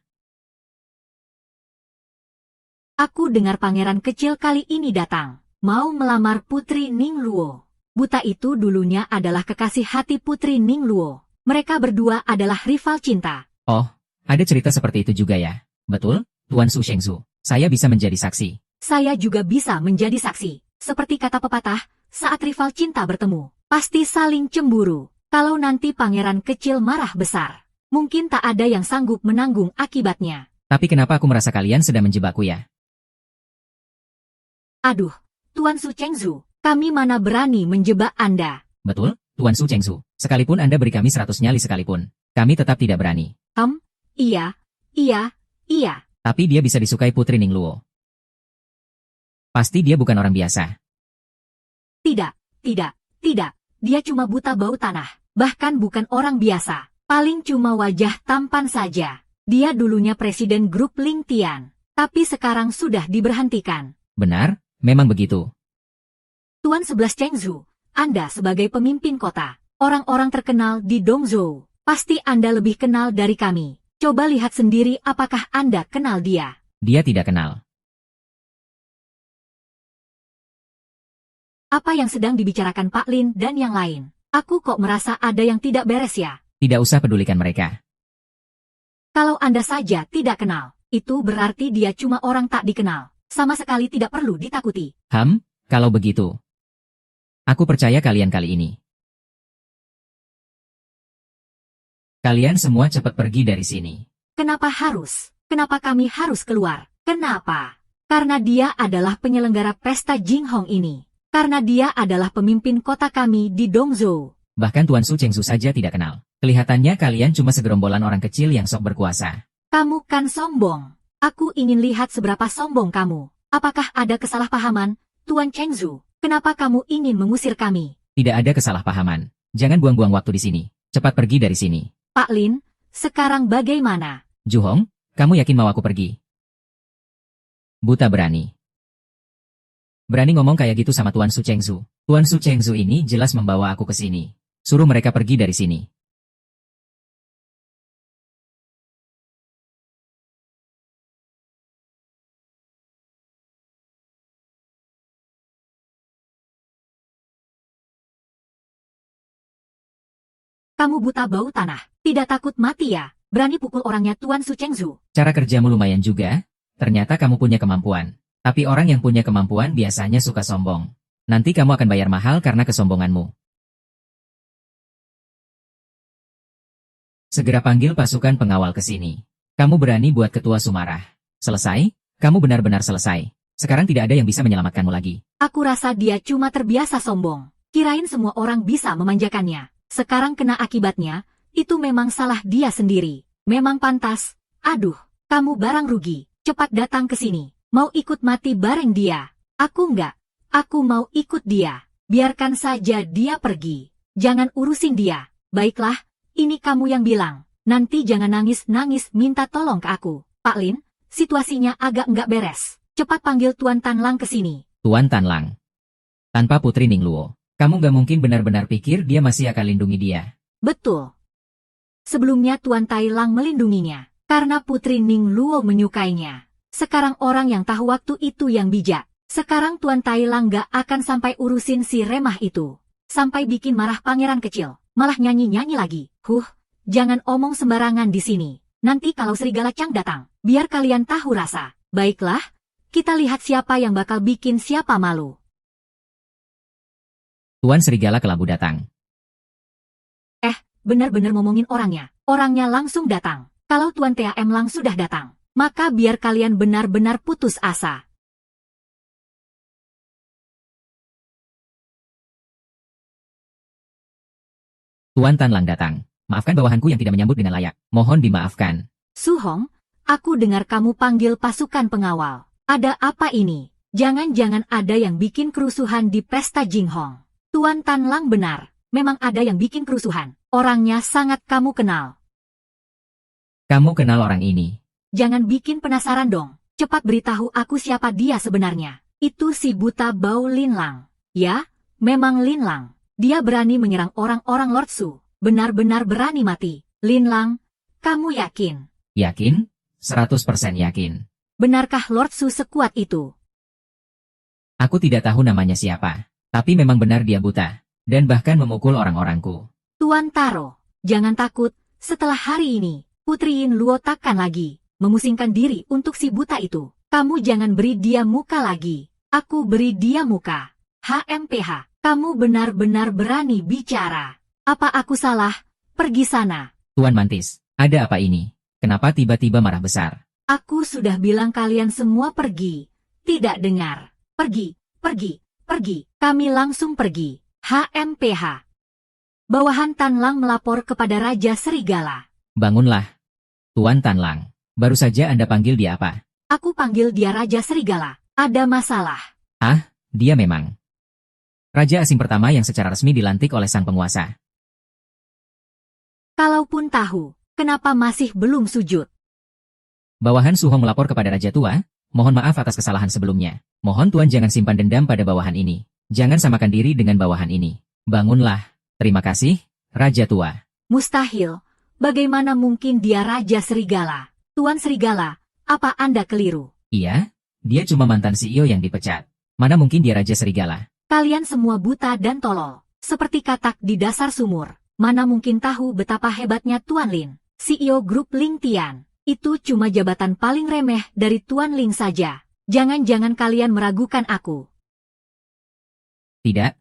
Aku dengar pangeran kecil kali ini datang. Mau melamar Putri Ning Luo. Buta itu dulunya adalah kekasih hati Putri Ning Luo. Mereka berdua adalah rival cinta. Oh, ada cerita seperti itu juga ya. Betul, Tuan Su Shengzu. Saya bisa menjadi saksi. Saya juga bisa menjadi saksi. Seperti kata pepatah, saat rival cinta bertemu, pasti saling cemburu. Kalau nanti pangeran kecil marah besar, mungkin tak ada yang sanggup menanggung akibatnya. Tapi kenapa aku merasa kalian sedang menjebakku ya? Aduh, Tuan Su Chengzu, kami mana berani menjebak Anda. Betul, Tuan Su Chengzu. Sekalipun Anda beri kami 100 nyali sekalipun, kami tetap tidak berani. Iya. Tapi dia bisa disukai Putri Ning Luo. Pasti dia bukan orang biasa. Tidak. Dia cuma buta bau tanah. Bahkan bukan orang biasa. Paling cuma wajah tampan saja. Dia dulunya presiden grup Ling Tian. Tapi sekarang sudah diberhentikan. Benar, memang begitu. Tuan 11 Chengzu, Anda sebagai pemimpin kota, orang-orang terkenal di Dongzhou, pasti Anda lebih kenal dari kami. Coba lihat sendiri apakah Anda kenal dia. Dia tidak kenal. Apa yang sedang dibicarakan Pak Lin dan yang lain? Aku kok merasa ada yang tidak beres ya? Tidak usah pedulikan mereka. Kalau Anda saja tidak kenal, itu berarti dia cuma orang tak dikenal. Sama sekali tidak perlu ditakuti. Kalau begitu. Aku percaya kalian kali ini. Kalian semua cepat pergi dari sini. Kenapa harus? Kenapa kami harus keluar? Kenapa? Karena dia adalah penyelenggara pesta Jinghong ini. Karena dia adalah pemimpin kota kami di Dongzhou. Bahkan Tuan Su Chengzu saja tidak kenal. Kelihatannya kalian cuma segerombolan orang kecil yang sok berkuasa. Kamu kan sombong. Aku ingin lihat seberapa sombong kamu. Apakah ada kesalahpahaman, Tuan Chengzu? Kenapa kamu ingin mengusir kami? Tidak ada kesalahpahaman. Jangan buang-buang waktu di sini. Cepat pergi dari sini. Pak Lin, sekarang bagaimana? Juhong, kamu yakin mau aku pergi? Buta berani. Berani ngomong kayak gitu sama Tuan Su Chengzu. Tuan Su Chengzu ini jelas membawa aku ke sini. Suruh mereka pergi dari sini. Kamu buta bau tanah. Tidak takut mati ya? Berani pukul orangnya Tuan Su Chengzu. Cara kerjamu lumayan juga. Ternyata kamu punya kemampuan. Tapi orang yang punya kemampuan biasanya suka sombong. Nanti kamu akan bayar mahal karena kesombonganmu. Segera panggil pasukan pengawal ke sini. Kamu berani buat ketua Sumarah. Selesai? Kamu benar-benar selesai. Sekarang tidak ada yang bisa menyelamatkanmu lagi. Aku rasa dia cuma terbiasa sombong. Kirain semua orang bisa memanjakannya. Sekarang kena akibatnya, itu memang salah dia sendiri. Memang pantas. Aduh, kamu barang rugi. Cepat datang ke sini. Mau ikut mati bareng dia. Aku enggak. Aku mau ikut dia. Biarkan saja dia pergi. Jangan urusin dia. Baiklah, ini kamu yang bilang. Nanti jangan nangis-nangis minta tolong ke aku. Pak Lin, situasinya agak enggak beres. Cepat panggil Tuan Tanlang ke sini. Tuan Tanlang. Tanpa Putri Ningluo, kamu gak mungkin benar-benar pikir dia masih akan lindungi dia. Betul. Sebelumnya Tuan Tailang melindunginya. Karena Putri Ningluo menyukainya. Sekarang orang yang tahu waktu itu yang bijak. Sekarang Tuan Tailang gak akan sampai urusin si remah itu. Sampai bikin marah pangeran kecil. Malah nyanyi-nyanyi lagi. Jangan omong sembarangan di sini. Nanti kalau Serigala Chang datang, biar kalian tahu rasa. Baiklah, kita lihat siapa yang bakal bikin siapa malu. Tuan Serigala Kelabu datang. Benar-benar ngomongin orangnya. Orangnya langsung datang. Kalau Tuan TAM Lang sudah datang, maka biar kalian benar-benar putus asa. Tuan Tanlang datang. Maafkan bawahanku yang tidak menyambut dengan layak. Mohon dimaafkan. Su Hong, aku dengar kamu panggil pasukan pengawal. Ada apa ini? Jangan-jangan ada yang bikin kerusuhan di pesta Jinghong. Tuan Tanlang benar. Memang ada yang bikin kerusuhan. Orangnya sangat kamu kenal. Kamu kenal orang ini? Jangan bikin penasaran dong. Cepat beritahu aku siapa dia sebenarnya. Itu si buta bau Lin Lang. Ya, memang Lin Lang. Dia berani menyerang orang-orang Lord Su. Benar-benar berani mati. Lin Lang, kamu yakin? Yakin? 100% yakin. Benarkah Lord Su sekuat itu? Aku tidak tahu namanya siapa. Tapi memang benar dia buta. Dan bahkan memukul orang-orangku. Tuan Taro, jangan takut. Setelah hari ini, Putri Yin Luo takkan lagi memusingkan diri untuk si buta itu. Kamu jangan beri dia muka lagi. Aku beri dia muka. HMPH, kamu benar-benar berani bicara. Apa aku salah? Pergi sana. Tuan Mantis, ada apa ini? Kenapa tiba-tiba marah besar? Aku sudah bilang kalian semua pergi. Tidak dengar. Pergi, pergi, pergi. Kami langsung pergi. HMPH. Bawahan Tanlang melapor kepada Raja Serigala. Bangunlah. Tuan Tanlang. Baru saja Anda panggil dia apa? Aku panggil dia Raja Serigala. Ada masalah. Dia memang raja asing pertama yang secara resmi dilantik oleh sang penguasa. Kalaupun tahu, kenapa masih belum sujud? Bawahan Su Hong melapor kepada Raja Tua, mohon maaf atas kesalahan sebelumnya. Mohon Tuan jangan simpan dendam pada bawahan ini. Jangan samakan diri dengan bawahan ini. Bangunlah. Terima kasih, Raja Tua. Mustahil. Bagaimana mungkin dia Raja Serigala? Tuan Serigala, apa Anda keliru? Iya, dia cuma mantan CEO yang dipecat. Mana mungkin dia Raja Serigala? Kalian semua buta dan tolol. seperti katak di dasar sumur. Mana mungkin tahu betapa hebatnya Tuan Lin, CEO grup Ling Tian. Itu cuma jabatan paling remeh dari Tuan Ling saja. Jangan-jangan kalian meragukan aku. Tidak,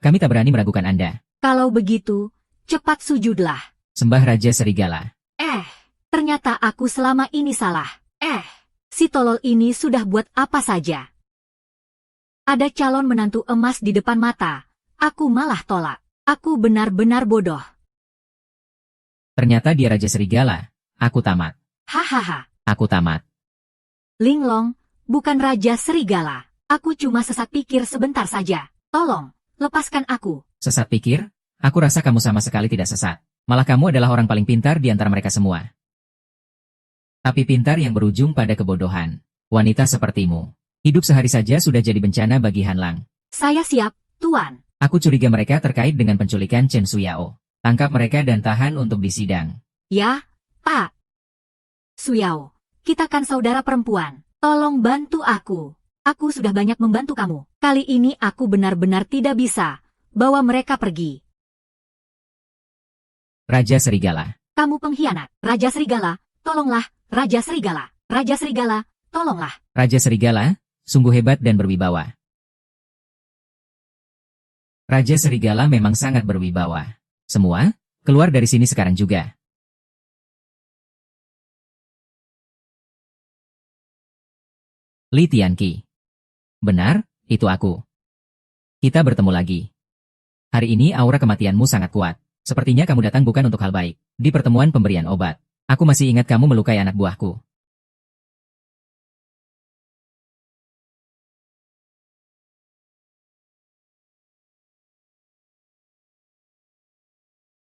kami tak berani meragukan Anda. Kalau begitu, cepat sujudlah. Sembah Raja Serigala. Ternyata aku selama ini salah. Si tolol ini sudah buat apa saja. Ada calon menantu emas di depan mata. Aku malah tolak. Aku benar-benar bodoh. Ternyata dia Raja Serigala. Aku tamat. Hahaha. Aku tamat. Linglong, bukan Raja Serigala. Aku cuma sesat pikir sebentar saja. Tolong, lepaskan aku. Sesat pikir? Aku rasa kamu sama sekali tidak sesat. Malah kamu adalah orang paling pintar di antara mereka semua. Tapi pintar yang berujung pada kebodohan. Wanita sepertimu. Hidup sehari saja sudah jadi bencana bagi Han Lang. Saya siap, Tuan. Aku curiga mereka terkait dengan penculikan Chen Suyao. Tangkap mereka dan tahan untuk disidang. Ya, Pak. Suyao, kita kan saudara perempuan. Tolong bantu aku. Aku sudah banyak membantu kamu. Kali ini aku benar-benar tidak bisa. Bawa mereka pergi. Raja Serigala. Kamu pengkhianat. Raja Serigala, tolonglah. Raja Serigala. Raja Serigala, tolonglah. Raja Serigala, sungguh hebat dan berwibawa. Raja Serigala memang sangat berwibawa. Semua, keluar dari sini sekarang juga. Li Tianqi. Benar, itu aku. Kita bertemu lagi. Hari ini aura kematianmu sangat kuat. Sepertinya kamu datang bukan untuk hal baik. Di pertemuan pemberian obat, aku masih ingat kamu melukai anak buahku.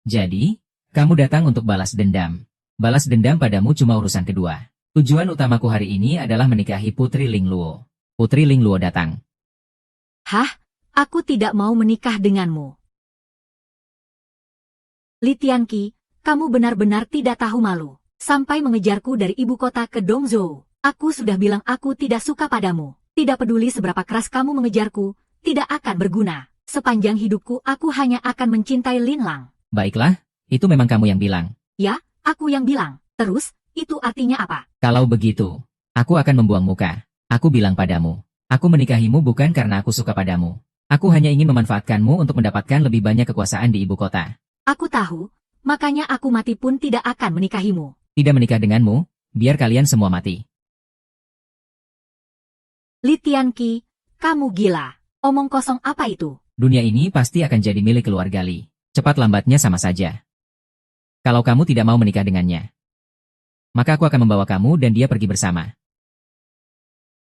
Jadi, kamu datang untuk balas dendam. Balas dendam padamu cuma urusan kedua. Tujuan utamaku hari ini adalah menikahi Putri Ling Luo. Putri Ling Luo datang. Hah? Aku tidak mau menikah denganmu. Li Tianqi, kamu benar-benar tidak tahu malu. Sampai mengejarku dari ibu kota ke Dongzhou. Aku sudah bilang aku tidak suka padamu. Tidak peduli seberapa keras kamu mengejarku, tidak akan berguna. Sepanjang hidupku aku hanya akan mencintai Lin Lang. Baiklah, itu memang kamu yang bilang. Ya, aku yang bilang. Terus, itu artinya apa? Kalau begitu, aku akan membuang muka. Aku bilang padamu, aku menikahimu bukan karena aku suka padamu. Aku hanya ingin memanfaatkanmu untuk mendapatkan lebih banyak kekuasaan di ibu kota. Aku tahu, makanya aku mati pun tidak akan menikahimu. Tidak menikah denganmu, biar kalian semua mati. Li Tianqi, kamu gila. Omong kosong apa itu? Dunia ini pasti akan jadi milik keluarga Li. Cepat lambatnya sama saja. Kalau kamu tidak mau menikah dengannya, maka aku akan membawa kamu dan dia pergi bersama.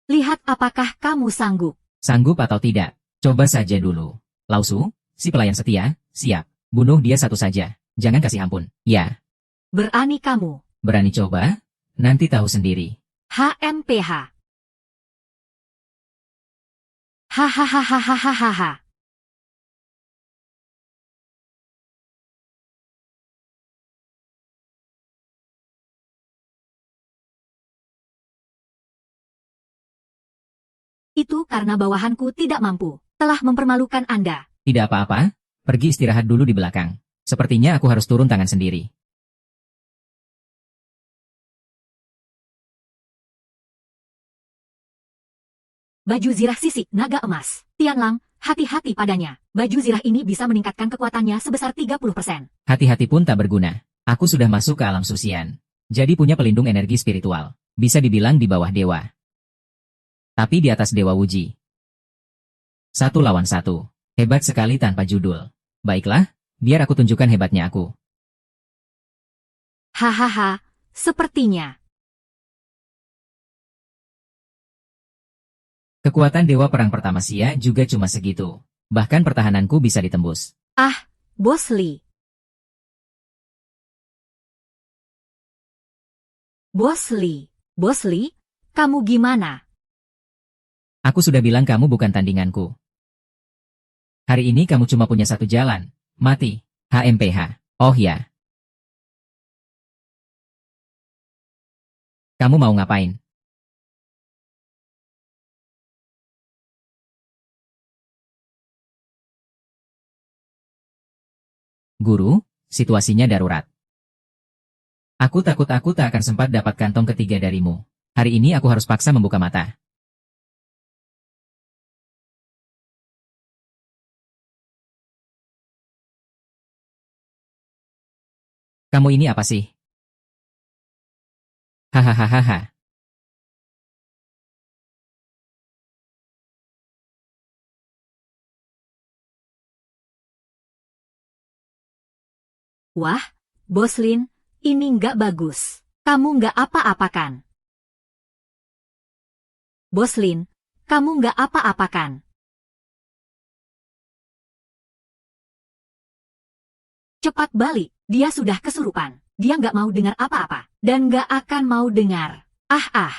Lihat apakah kamu sanggup. Sanggup atau tidak, coba saja dulu. Lao Su, si pelayan setia, siap. Bunuh dia satu saja. Jangan kasih ampun. Ya. Berani kamu. Berani coba? Nanti tahu sendiri. HMPH. Hahaha. Itu karena bawahanku tidak mampu. Telah mempermalukan Anda. Tidak apa-apa, pergi istirahat dulu di belakang. Sepertinya aku harus turun tangan sendiri. Baju zirah sisik naga emas. Tianlang, hati-hati padanya. Baju zirah ini bisa meningkatkan kekuatannya sebesar 30%. Hati-hati pun tak berguna. Aku sudah masuk ke alam susian. Jadi punya pelindung energi spiritual. Bisa dibilang di bawah dewa. Tapi di atas Dewa Wuji. 1 lawan 1. Hebat sekali tanpa judul. Baiklah, biar aku tunjukkan hebatnya aku. Hahaha, sepertinya. Kekuatan Dewa Perang Pertama Sia juga cuma segitu. Bahkan pertahananku bisa ditembus. Bos Li. Bos Li, kamu gimana? Aku sudah bilang kamu bukan tandinganku. Hari ini kamu cuma punya satu jalan. Mati. HMPH. Oh ya. Kamu mau ngapain? Guru, situasinya darurat. Aku takut aku tak akan sempat dapat kantong ketiga darimu. Hari ini aku harus paksa membuka mata. Kamu ini apa sih? Hahaha. Wah, Boslin, ini nggak bagus. Kamu nggak apa-apakan. Boslin, kamu nggak apa-apakan. Cepat balik, dia sudah kesurupan. Dia nggak mau dengar apa-apa. Dan nggak akan mau dengar. Ah.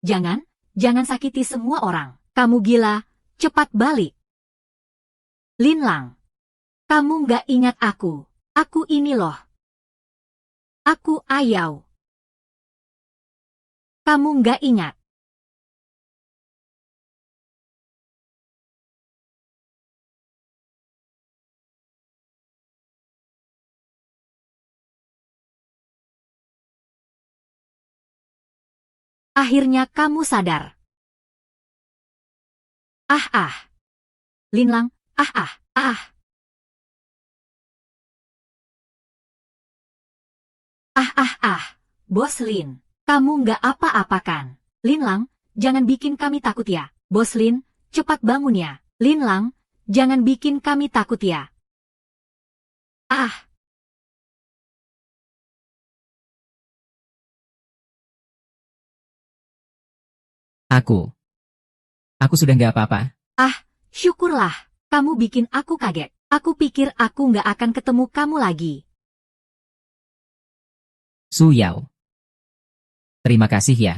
Jangan sakiti semua orang. Kamu gila, cepat balik. Linlang, kamu nggak ingat aku. Aku ini loh. Aku Ayau. Kamu nggak ingat. Akhirnya kamu sadar. Ah. Linlang, ah. Ah. Boslin, kamu nggak apa-apakan. Linlang, jangan bikin kami takut ya. Boslin, cepat bangun ya. Linlang, jangan bikin kami takut ya. Ah. Aku sudah nggak apa-apa. Ah, syukurlah. Kamu bikin aku kaget. Aku pikir aku nggak akan ketemu kamu lagi. Su Yao. Terima kasih ya.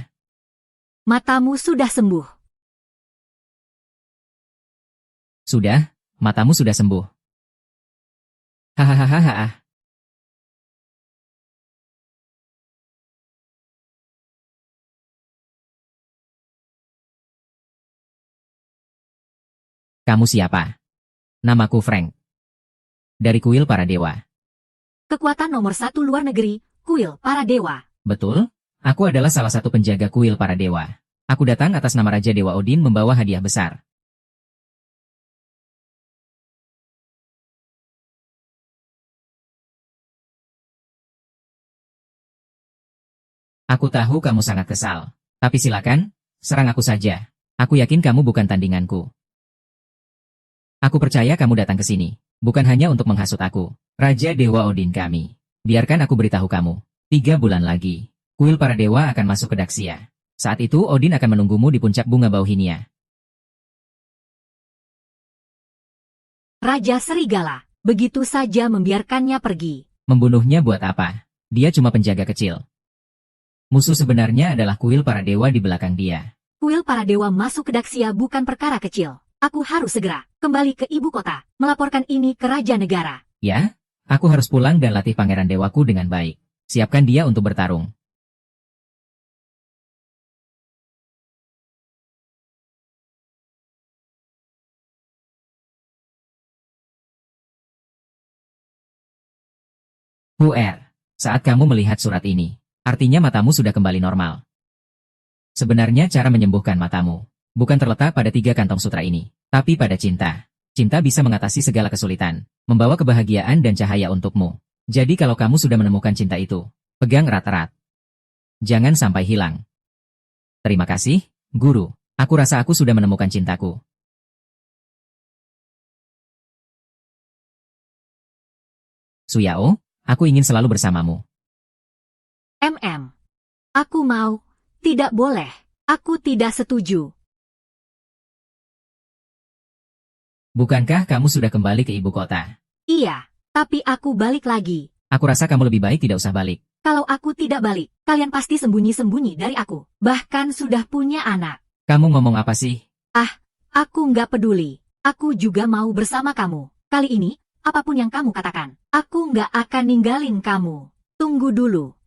Matamu sudah sembuh. Sudah, matamu sudah sembuh. Hahaha. Kamu siapa? Namaku Frank. Dari Kuil Para Dewa. Kekuatan nomor 1 luar negeri, Kuil Para Dewa. Betul? Aku adalah salah satu penjaga Kuil Para Dewa. Aku datang atas nama Raja Dewa Odin membawa hadiah besar. Aku tahu kamu sangat kesal. Tapi silakan, serang aku saja. Aku yakin kamu bukan tandinganku. Aku percaya kamu datang ke sini, bukan hanya untuk menghasut aku, Raja Dewa Odin kami. Biarkan aku beritahu kamu, 3 bulan lagi, Kuil Para Dewa akan masuk ke Daxia. Saat itu Odin akan menunggumu di puncak bunga Bauhinia. Raja Serigala, begitu saja membiarkannya pergi. Membunuhnya buat apa? Dia cuma penjaga kecil. Musuh sebenarnya adalah Kuil Para Dewa di belakang dia. Kuil Para Dewa masuk ke Daxia bukan perkara kecil. Aku harus segera kembali ke ibu kota, melaporkan ini ke Raja Negara. Ya, aku harus pulang dan latih Pangeran Dewaku dengan baik. Siapkan dia untuk bertarung. Saat kamu melihat surat ini, artinya matamu sudah kembali normal. Sebenarnya cara menyembuhkan matamu bukan terletak pada 3 kantong sutra ini, tapi pada cinta. Cinta bisa mengatasi segala kesulitan, membawa kebahagiaan dan cahaya untukmu. Jadi kalau kamu sudah menemukan cinta itu, pegang erat-erat. Jangan sampai hilang. Terima kasih, Guru. Aku rasa aku sudah menemukan cintaku. Su Yao, aku ingin selalu bersamamu. Aku mau, tidak boleh. Aku tidak setuju. Bukankah kamu sudah kembali ke ibu kota? Iya, tapi aku balik lagi. Aku rasa kamu lebih baik tidak usah balik. Kalau aku tidak balik, kalian pasti sembunyi-sembunyi dari aku. Bahkan sudah punya anak. Kamu ngomong apa sih? Aku nggak peduli. Aku juga mau bersama kamu. Kali ini, apapun yang kamu katakan, aku nggak akan ninggalin kamu. Tunggu dulu.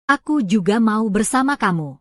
Aku juga mau bersama kamu.